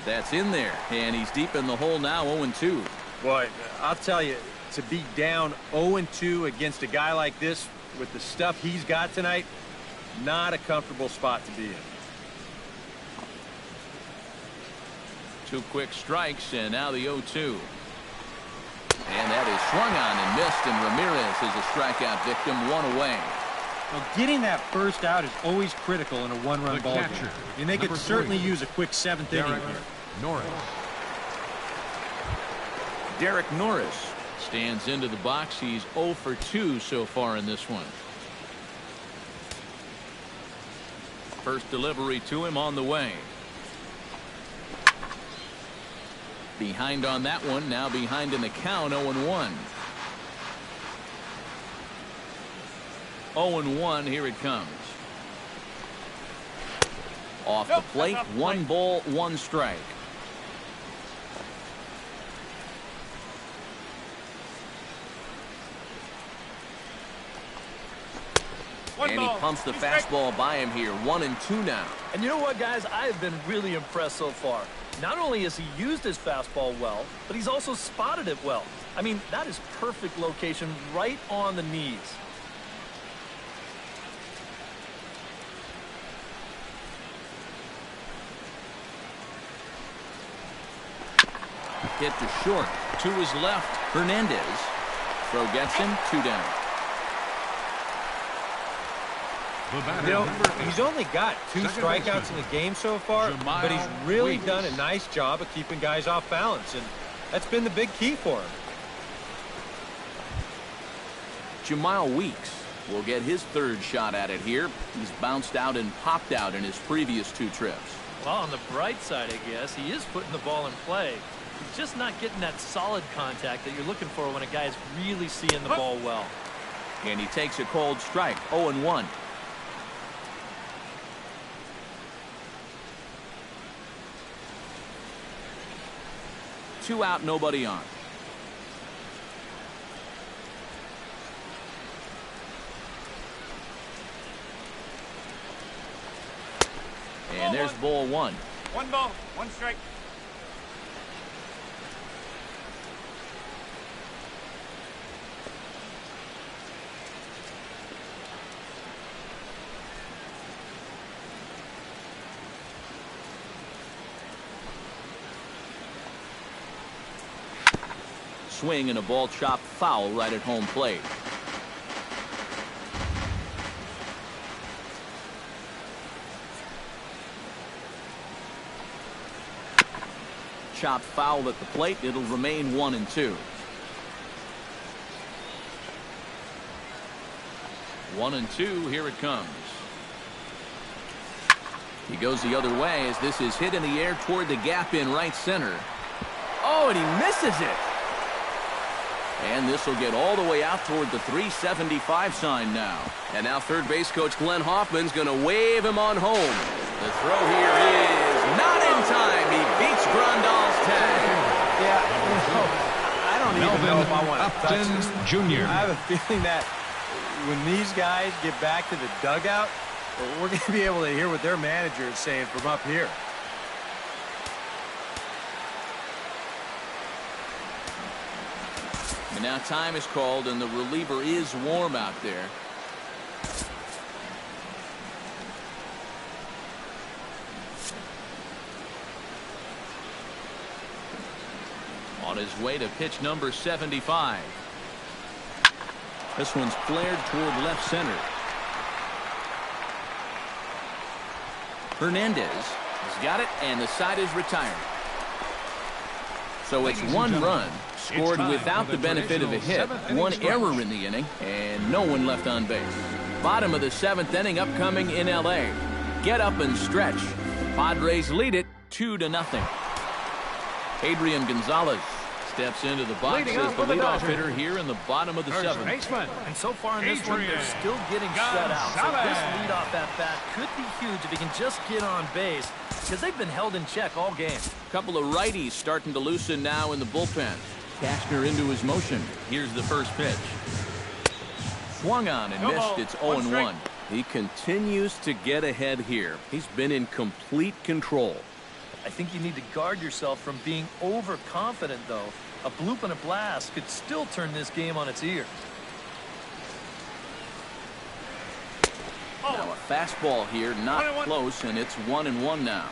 That's in there, and he's deep in the hole now, 0-2. Boy, I'll tell you, to be down 0-2 against a guy like this with the stuff he's got tonight, not a comfortable spot to be in. 2 quick strikes, and now the 0-2. And that is swung on and missed, and Ramirez is a strikeout victim, 1 away. Well, getting that first out is always critical in a 1-run ball game. And they could certainly use a quick 7th inning here. Derek Norris stands into the box. He's 0 for 2 so far in this one. First delivery to him on the way. Behind on that one, now behind in the count, 0-1. 0-1, here it comes. Off the plate, 1 ball, 1 strike. And he pumps the fastball by him here. 1-2 now. And you know what, guys? I have been really impressed so far. Not only has he used his fastball well, but he's also spotted it well. I mean, that is perfect location right on the knees. Hit to short. To his left, Hernandez. Throw gets him, 2 down. You know, he's only got 2 strikeouts in the game so far, but he's really done a nice job of keeping guys off balance, and that's been the big key for him. Jemile Weeks will get his 3rd shot at it here. He's bounced out and popped out in his previous 2 trips. Well, on the bright side, I guess, he is putting the ball in play. He's just not getting that solid contact that you're looking for when a guy is really seeing the ball well. And he takes a cold strike, 0-1. Two out, nobody on. And there's ball 1. 1 ball, 1 strike. Swing and a ball chopped foul right at home plate. Chopped foul at the plate. It'll remain 1-2. 1-2. Here it comes. He goes the other way as this is hit in the air toward the gap in right center. Oh, and he misses it. And this will get all the way out toward the 375 sign now. And now third base coach Glenn Hoffman's going to wave him on home. The throw here is not in time. He beats Grandal's tag. Yeah, I don't even know if I want to touch this. Jr. I have a feeling that when these guys get back to the dugout, we're going to be able to hear what their manager is saying from up here. And now time is called, and the reliever is warm out there. On his way to pitch number 75. This one's flared toward left center. Hernandez has got it, and the side is retired. So it's one run scored without the benefit of a hit, one error in the inning, and no one left on base. Bottom of the 7th inning upcoming in L.A. Get up and stretch. The Padres lead it 2-0. Adrian Gonzalez steps into the box as the leadoff hitter here in the bottom of the 7th. And so far in this one, they're still getting shut out. So this leadoff at-bat could be huge if he can just get on base, because they've been held in check all game. Couple of righties starting to loosen now in the bullpen. Cashner into his motion. Here's the first pitch. Swung on and missed. It's 0-1. He continues to get ahead here. He's been in complete control. I think you need to guard yourself from being overconfident, though. A bloop and a blast could still turn this game on its ear. Now a fastball here, not close, and it's 1-1 now.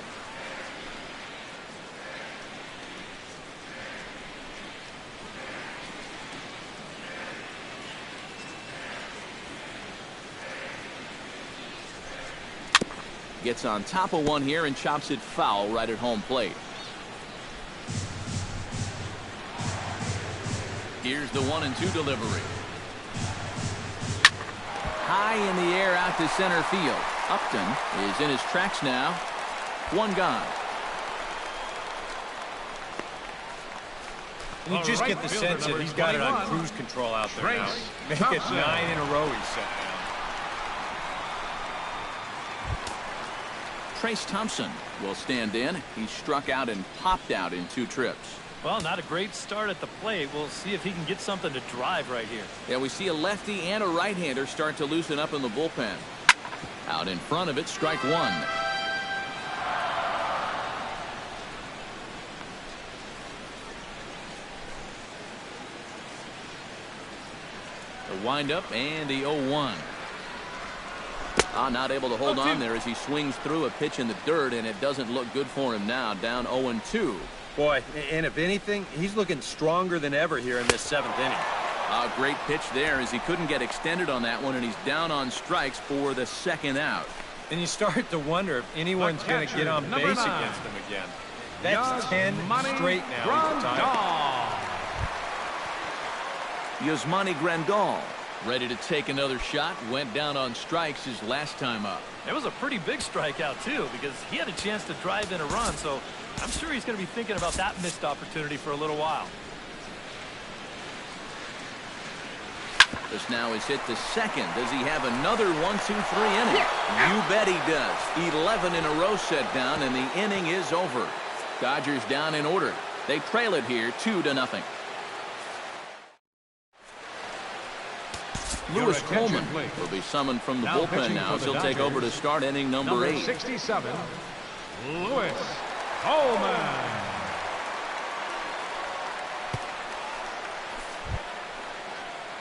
Gets on top of one here and chops it foul right at home plate. Here's the 1-2 delivery. High in the air out to center field. Upton is in his tracks now. One gone. You just get the sense that he's got it on cruise control out there now. Make it 9 in a row he's set down. Trace Thompson will stand in. He struck out and popped out in 2 trips. Well, not a great start at the plate. We'll see if he can get something to drive right here. Yeah, we see a lefty and a right-hander start to loosen up in the bullpen. Out in front of it, strike 1. The windup and the 0-1. Not able to hold on there as he swings through a pitch in the dirt, and it doesn't look good for him now. Down 0-2. Boy, and if anything, he's looking stronger than ever here in this 7th inning. A great pitch there as he couldn't get extended on that one, and he's down on strikes for the 2nd out. And you start to wonder if anyone's going to get on base against him again. That's 10 straight now. Yasmani Grandal ready to take another shot. Went down on strikes his last time up. It was a pretty big strikeout, too, because he had a chance to drive in a run, so I'm sure he's going to be thinking about that missed opportunity for a little while. This now is hit to second. Does he have another 1-2-3 inning? You bet he does. 11 in a row set down, and the inning is over. Dodgers down in order. They trail it here 2-0. Lewis Coleman will be summoned from the bullpen now as he'll take over to start inning number 8. 67, Lewis Coleman.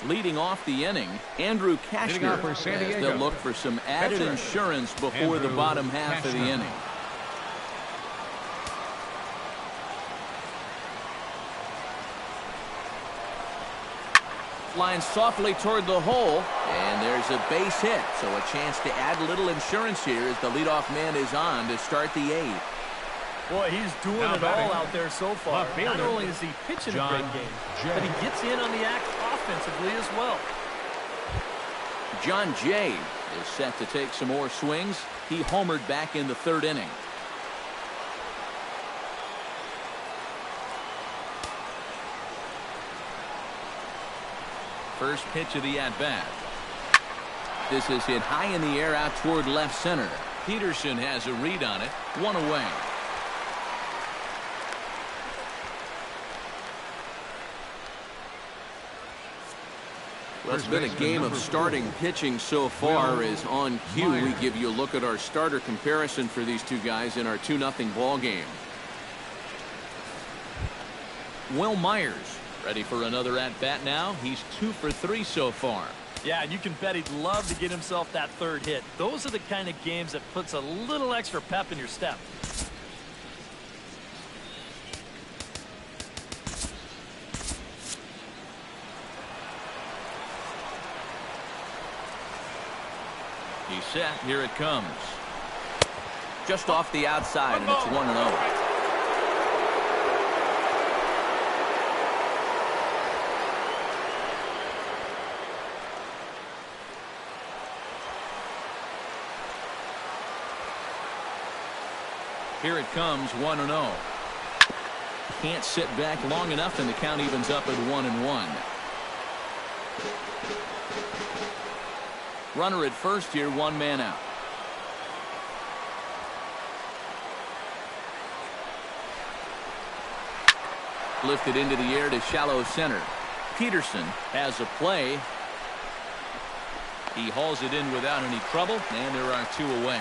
Leading off the inning, Andrew Cashner as they'll look for some added insurance before the bottom half of the inning. Line softly toward the hole, and there's a base hit, so a chance to add a little insurance here as the leadoff man is on to start the 8th. Boy, he's doing it all out there so far. Not only is he pitching a great game, but he gets in on the act offensively as well. John Jay is set to take some more swings. He homered back in the 3rd inning. First pitch of the at-bat. This is hit high in the air out toward left center. Peterson has a read on it. 1 away. Well, it's been a game of starting pitching so far. As on cue, we give you a look at our starter comparison for these two guys in our 2-0 ball game. Will Myers ready for another at-bat now. He's 2 for 3 so far. Yeah, and you can bet he'd love to get himself that third hit. Those are the kind of games that puts a little extra pep in your step. He's set. Here it comes. Just off the outside, and it's 1-0. Here it comes, 1-0. Can't sit back long enough, and the count evens up at 1-1. Runner at first here, 1 man out. Lifted into the air to shallow center. Peterson has a play. He hauls it in without any trouble, and there are 2 away.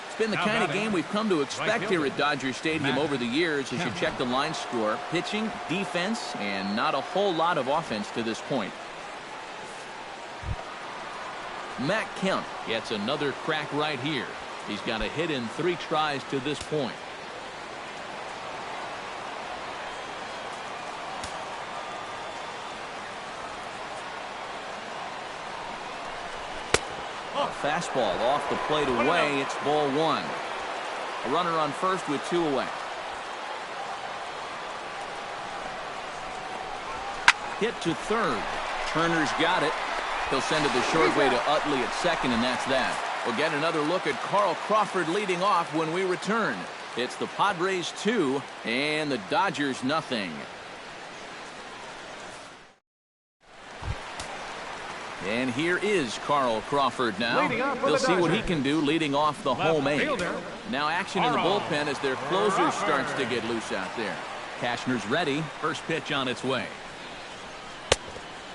It's been the kind of game we've come to expect here at Dodger Stadium over the years as you check the line score. Pitching, defense, and not a whole lot of offense to this point. Matt Kemp gets another crack right here. He's got a hit in 3 tries to this point. Fastball off the plate away. It's ball 1. A runner on first with 2 away. Hit to third. Turner's got it. He'll send it the short way to Utley at second, and that's that. We'll get another look at Carl Crawford leading off when we return. It's the Padres 2 and the Dodgers nothing. And here is Carl Crawford now. We'll see what he can do leading off the home 8. Now action in the bullpen as their closer starts to get loose out there. Cashner's ready. First pitch on its way.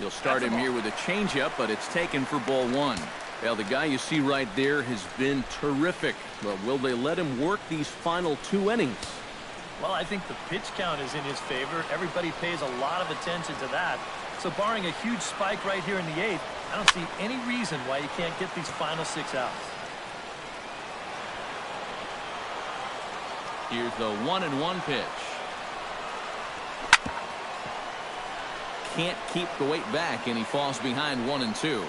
You'll start him here with a changeup, but it's taken for ball 1. Well, the guy you see right there has been terrific. But will they let him work these final 2 innings? Well, I think the pitch count is in his favor. Everybody pays a lot of attention to that. So barring a huge spike right here in the 8th, I don't see any reason why you can't get these final 6 outs. Here's the 1-1 pitch. Can't keep the weight back, and he falls behind 1-2.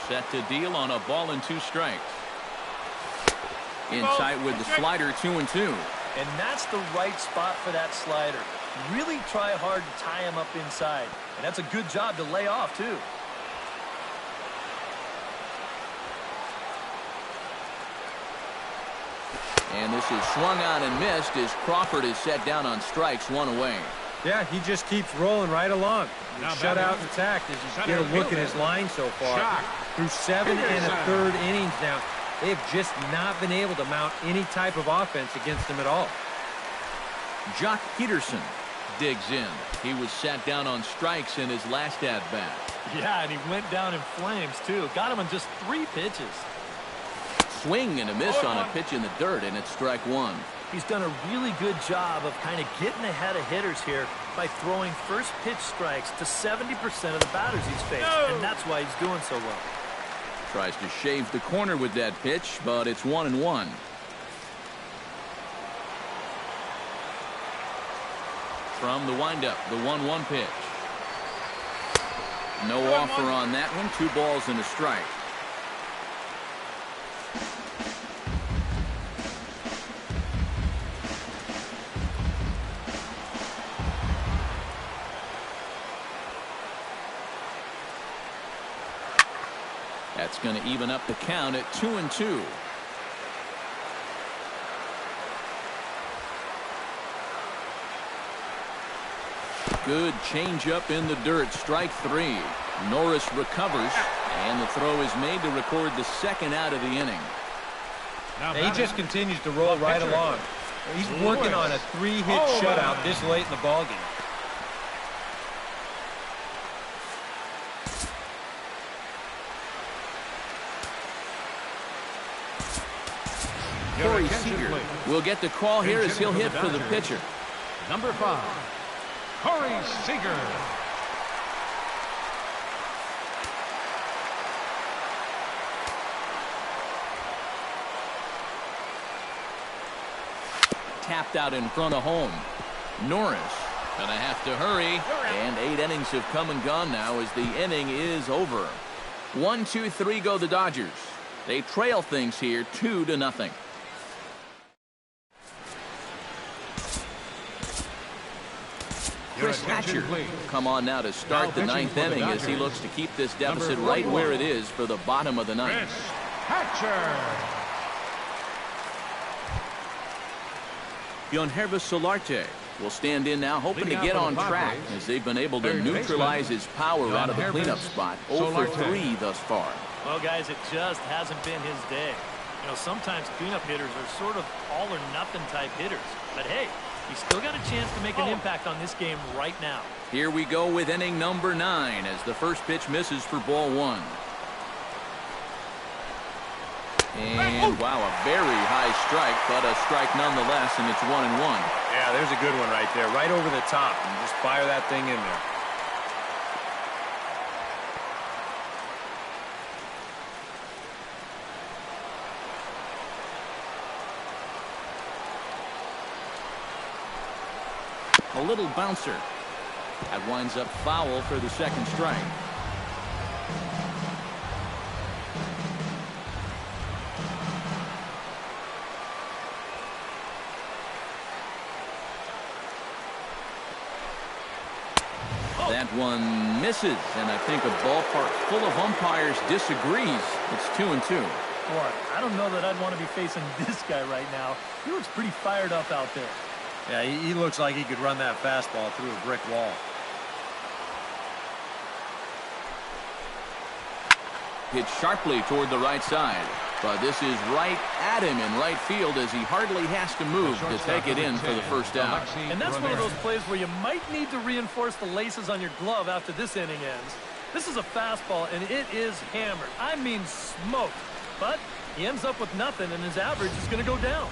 Set to deal on a ball and 2 strikes. In tight with the slider, 2-2. And that's the right spot for that slider. Really try hard to tie him up inside. And that's a good job to lay off, too. And this is swung on and missed as Crawford is set down on strikes, 1 away. Yeah, he just keeps rolling right along. Shutout intact as you get a look at his line so far. Through 7 1/3 innings now, they've just not been able to mount any type of offense against him at all. Jock Peterson digs in. He was sat down on strikes in his last at-bat. Yeah, and he went down in flames, too. Got him on just 3 pitches. Swing and a miss on a pitch in the dirt, and it's strike 1. He's done a really good job of kind of getting ahead of hitters here by throwing first pitch strikes to 70% of the batters he's faced, and that's why he's doing so well. Tries to shave the corner with that pitch, but it's 1-1. From the windup, the 1-1 pitch. No offer on that one. 2 balls and a strike. That's going to even up the count at 2-2. Good changeup in the dirt. Strike 3. Norris recovers, and the throw is made to record the 2nd out of the inning. He just continues to roll right along. He's working on a 3-hit shutout this late in the ballgame. Corey Seager will get the call here as he'll hit for the pitcher. Number 5, Corey Seager. Tapped out in front of home. Norris gonna have to hurry, and 8 innings have come and gone now as the inning is over. 1, 2, 3 go the Dodgers. They trail things here 2-0. Chris Hatcher come on now to start the 9th inning as he looks to keep this deficit right where it is for the bottom of the 9th. Chris Hatcher. Yonhervis Solarte will stand in now, hoping to get on track as they've been able to neutralize his power out of the cleanup spot. 0 for 3 thus far. Well, guys, it just hasn't been his day. You know, sometimes cleanup hitters are sort of all-or-nothing type hitters. But, hey, he's still got a chance to make an impact on this game right now. Here we go with inning number 9 as the first pitch misses for ball 1. And, wow, a very high strike, but a strike nonetheless, and it's 1-1. Yeah, there's a good one right there, right over the top, and just fire that thing in there. A little bouncer. That winds up foul for the second strike. That one misses, and I think a ballpark full of umpires disagrees. It's 2-2. Boy, I don't know that I'd want to be facing this guy right now. He looks pretty fired up out there. Yeah, he looks like he could run that fastball through a brick wall. Hit sharply toward the right side, but this is right at him in right field as he hardly has to move to take it in for the first out. And that's one of those plays where you might need to reinforce the laces on your glove after this inning ends. This is a fastball, and it is hammered. I mean smoked. But he ends up with nothing, and his average is going to go down.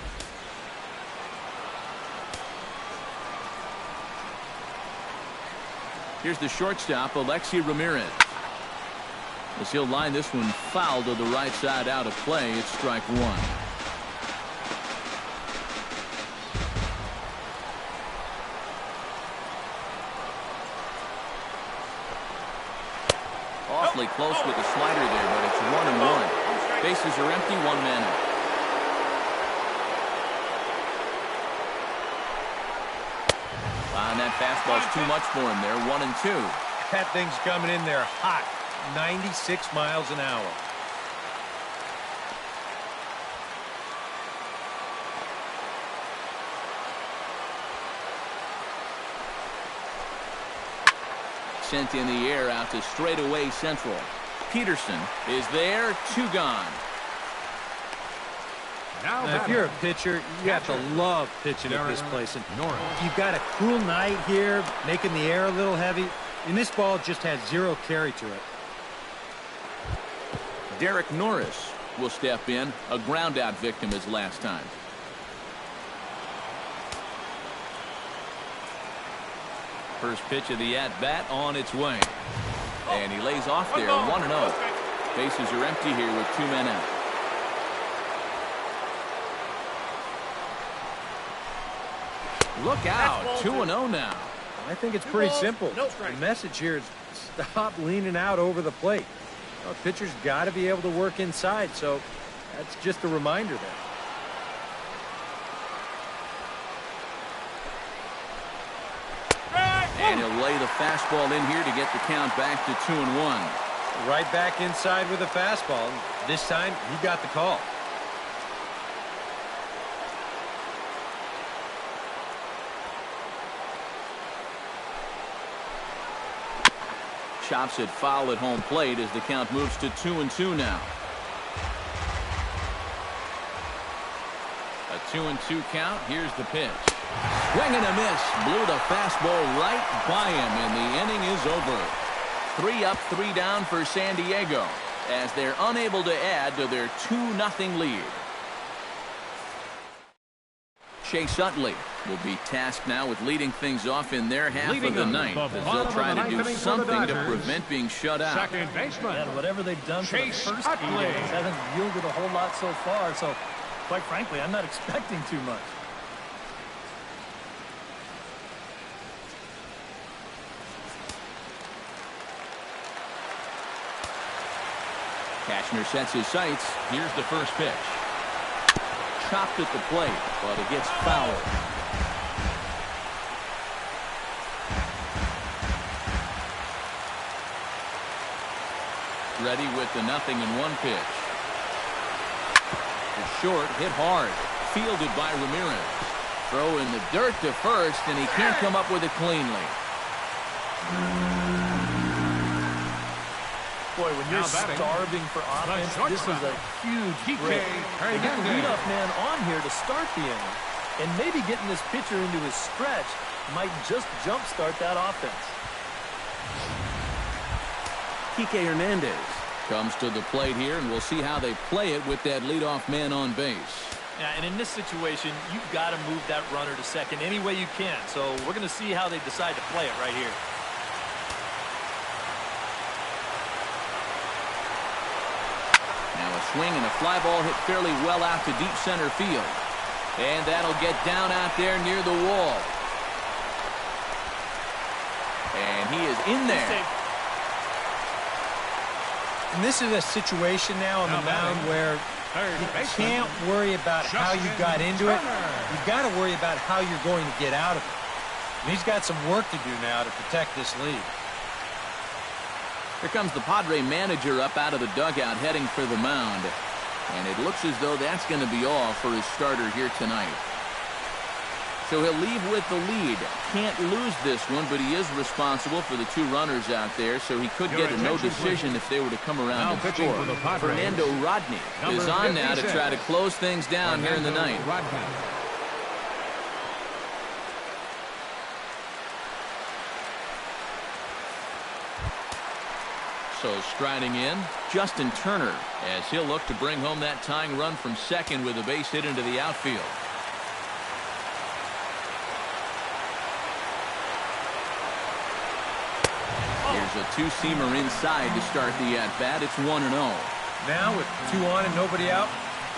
Here's the shortstop, Alexi Ramirez. As he'll line this one foul to the right side out of play, it's strike 1. Awfully close with the slider there, but it's 1-1. Bases are empty, 1 man out. And that fastball's too much for him there, 1-2. That thing's coming in there hot, 96 miles an hour. Sent in the air out to straightaway central. Peterson is there, 2 gone. Now, if you're a pitcher, you have to love pitching at this place. And you've got a cool night here, making the air a little heavy, and this ball just has 0 carry to it. Derek Norris will step in, a ground-out victim his last time. First pitch of the at-bat on its way. And he lays off there, 1-0. Bases are empty here with 2 men out. Look out, 2-0 now. I think it's pretty simple. The message here is stop leaning out over the plate. Well, the pitcher's got to be able to work inside, so that's just a reminder there. And he'll lay the fastball in here to get the count back to 2-1. Right back inside with a fastball. This time, he got the call. Chops it foul at home plate as the count moves to 2-2 now. 2-2 count. Here's the pitch. Swing and a miss. Blew the fastball right by him, and the inning is over. 3 up, 3 down for San Diego as they're unable to add to their 2-0 lead. Chase Utley will be tasked now with leading things off in their half of the ninth as they'll try to do something to prevent being shut out. Second baseman. And whatever they've done for the first 8 innings hasn't yielded a whole lot so far, so quite frankly, I'm not expecting too much. Cashner sets his sights. Here's the first pitch. Chopped at the plate, but it gets fouled. Ready with the 0-1 pitch. The short, hit hard. Fielded by Ramirez. Throw in the dirt to first, and he can't come up with it cleanly. Boy, when you're starving for offense, this is a huge break. They get the leadoff man on here to start the inning, and maybe getting this pitcher into his stretch might just jumpstart that offense. Kike Hernandez comes to the plate here, and we'll see how they play it with that leadoff man on base. Yeah, and in this situation, you've got to move that runner to second any way you can. So we're going to see how they decide to play it right here. Now a swing and a fly ball hit fairly well out to deep center field. And that'll get down out there near the wall. And he is in there. And this is a situation now on the mound where you can't worry about how you got into it. You've got to worry about how you're going to get out of it. And he's got some work to do now to protect this lead. Here comes the Padre manager up out of the dugout heading for the mound. And it looks as though that's going to be all for his starter here tonight. So he'll leave with the lead. Can't lose this one, but he is responsible for the 2 runners out there, so he could get a no decision if they were to come around and score. Fernando Rodney is on now to try to close things down here in the ninth. So striding in, Justin Turner, as he'll look to bring home that tying run from second with a base hit into the outfield. Here's a 2-seamer inside to start the at-bat. It's 1-0. Now with 2 on and nobody out,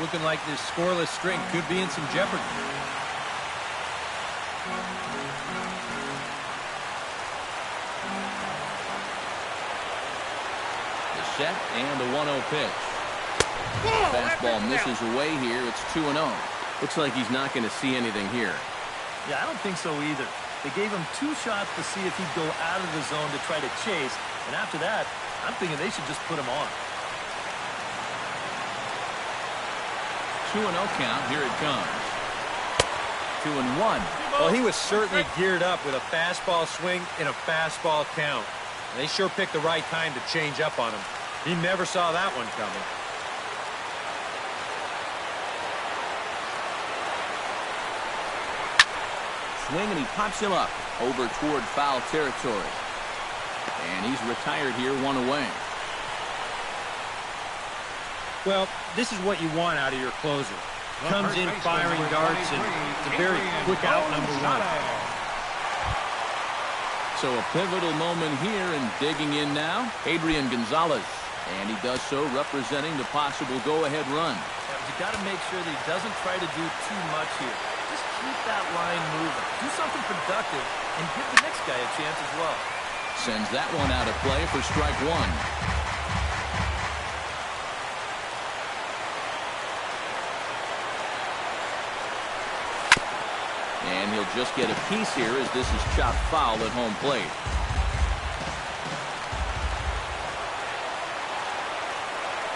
looking like this scoreless string could be in some jeopardy. Set and the 1-0 pitch. Fastball misses away here. It's 2-0. Looks like he's not going to see anything here. Yeah, I don't think so either. They gave him 2 shots to see if he'd go out of the zone to try to chase, and after that, I'm thinking they should just put him on. 2-0 count. Here it comes. 2-1. Well, he was certainly geared up with a fastball swing and a fastball count. They sure picked the right time to change up on him. He never saw that one coming. Swing, and he pops him up over toward foul territory. And he's retired here, 1 away. Well, this is what you want out of your closer. Comes in firing darts, and it's a very quick out number 1. So a pivotal moment here, and digging in now, Adrian Gonzalez. And he does so representing the possible go-ahead run. Yeah, but you got to make sure that he doesn't try to do too much here. Just keep that line moving. Do something productive and give the next guy a chance as well. Sends that one out of play for strike 1. And he'll just get a piece here as this is chopped foul at home plate.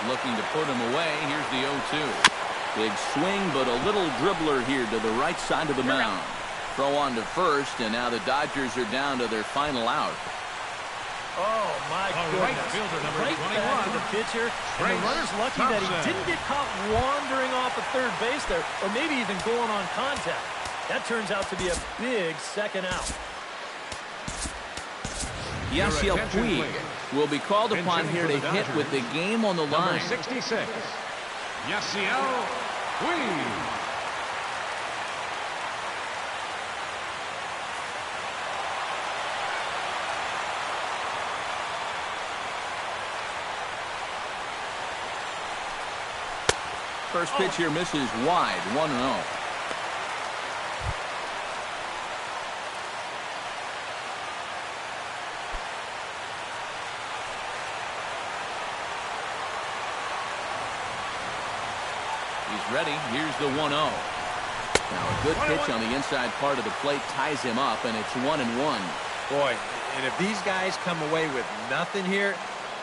Looking to put him away. Here's the 0-2. Big swing, but a little dribbler here to the right side of the mound. Throw on to first, and now the Dodgers are down to their final out. Oh, my goodness. Right fielder, number 21. Back to the pitcher. And the runner's lucky that he didn't get caught wandering off of third base there, or maybe even going on contact. That turns out to be a big second out. Yasiel Puig will be called upon here to hit with the game on the line. Number 66, Yasiel Puig. First pitch here misses wide, 1-0. He's ready. Here's the 1-0. Now a good pitch on the inside part of the plate ties him up, and it's 1-1. Boy, and if these guys come away with nothing here,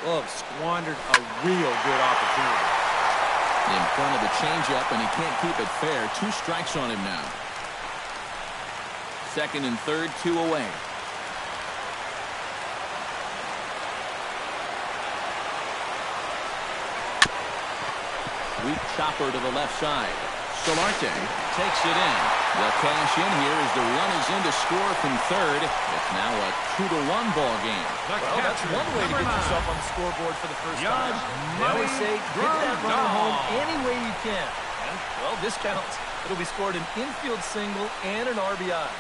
they'll have squandered a real good opportunity. In front of the changeup, and he can't keep it fair. 2 strikes on him now. Second and third, 2 away. Weak chopper to the left side. Solarte takes it in. They'll cash in here as the run is in to score from third. It's now a 2-1 ball game. Well, that's one way to get yourself on the scoreboard for the first time. They always say, get that runner home any way you can. And, well, this counts. It'll be scored an infield single and an RBI.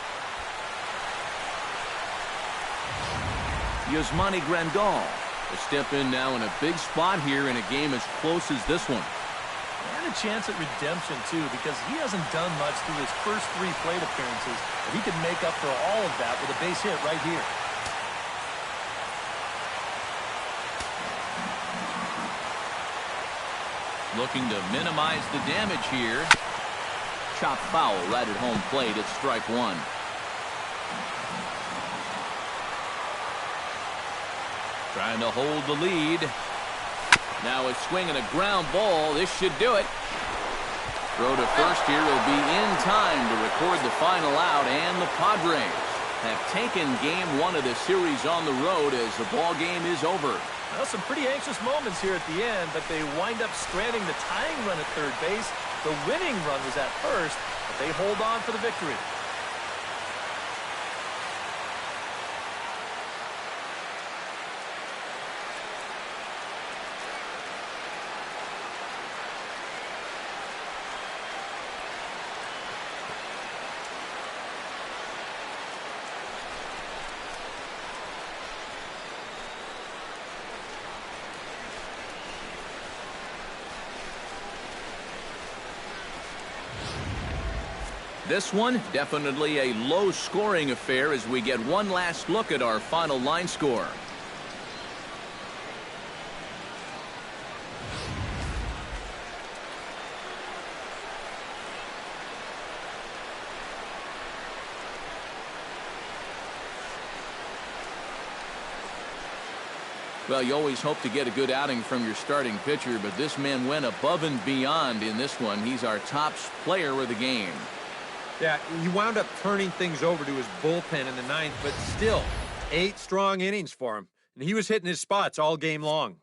Yasmani Grandal will step in now in a big spot here in a game as close as this one. And a chance at redemption, too, because he hasn't done much through his first 3 plate appearances. But he could make up for all of that with a base hit right here. Looking to minimize the damage here. Chop foul right at home plate. It's strike 1. Trying to hold the lead. Now a swing and a ground ball. This should do it. Throw to first here will be in time to record the final out, and the Padres have taken game 1 of the series on the road as the ball game is over. Well, some pretty anxious moments here at the end, but they wind up stranding the tying run at third base. The winning run was at first, but they hold on for the victory. This one, definitely a low-scoring affair as we get one last look at our final line score. Well, you always hope to get a good outing from your starting pitcher, but this man went above and beyond in this one. He's our top player of the game. Yeah, he wound up turning things over to his bullpen in the 9th, but still, 8 strong innings for him. And he was hitting his spots all game long.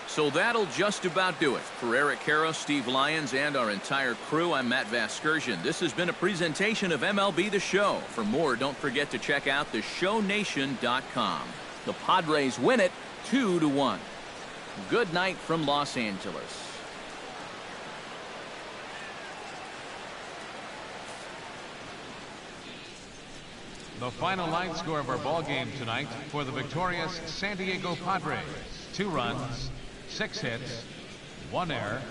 So that'll just about do it. For Eric Karros, Steve Lyons, and our entire crew, I'm Matt Vasgersian. This has been a presentation of MLB The Show. For more, don't forget to check out theshownation.com. The Padres win it 2-1. Good night from Los Angeles. The final line score of our ball game tonight for the victorious San Diego Padres: 2 runs, 6 hits, 1 error,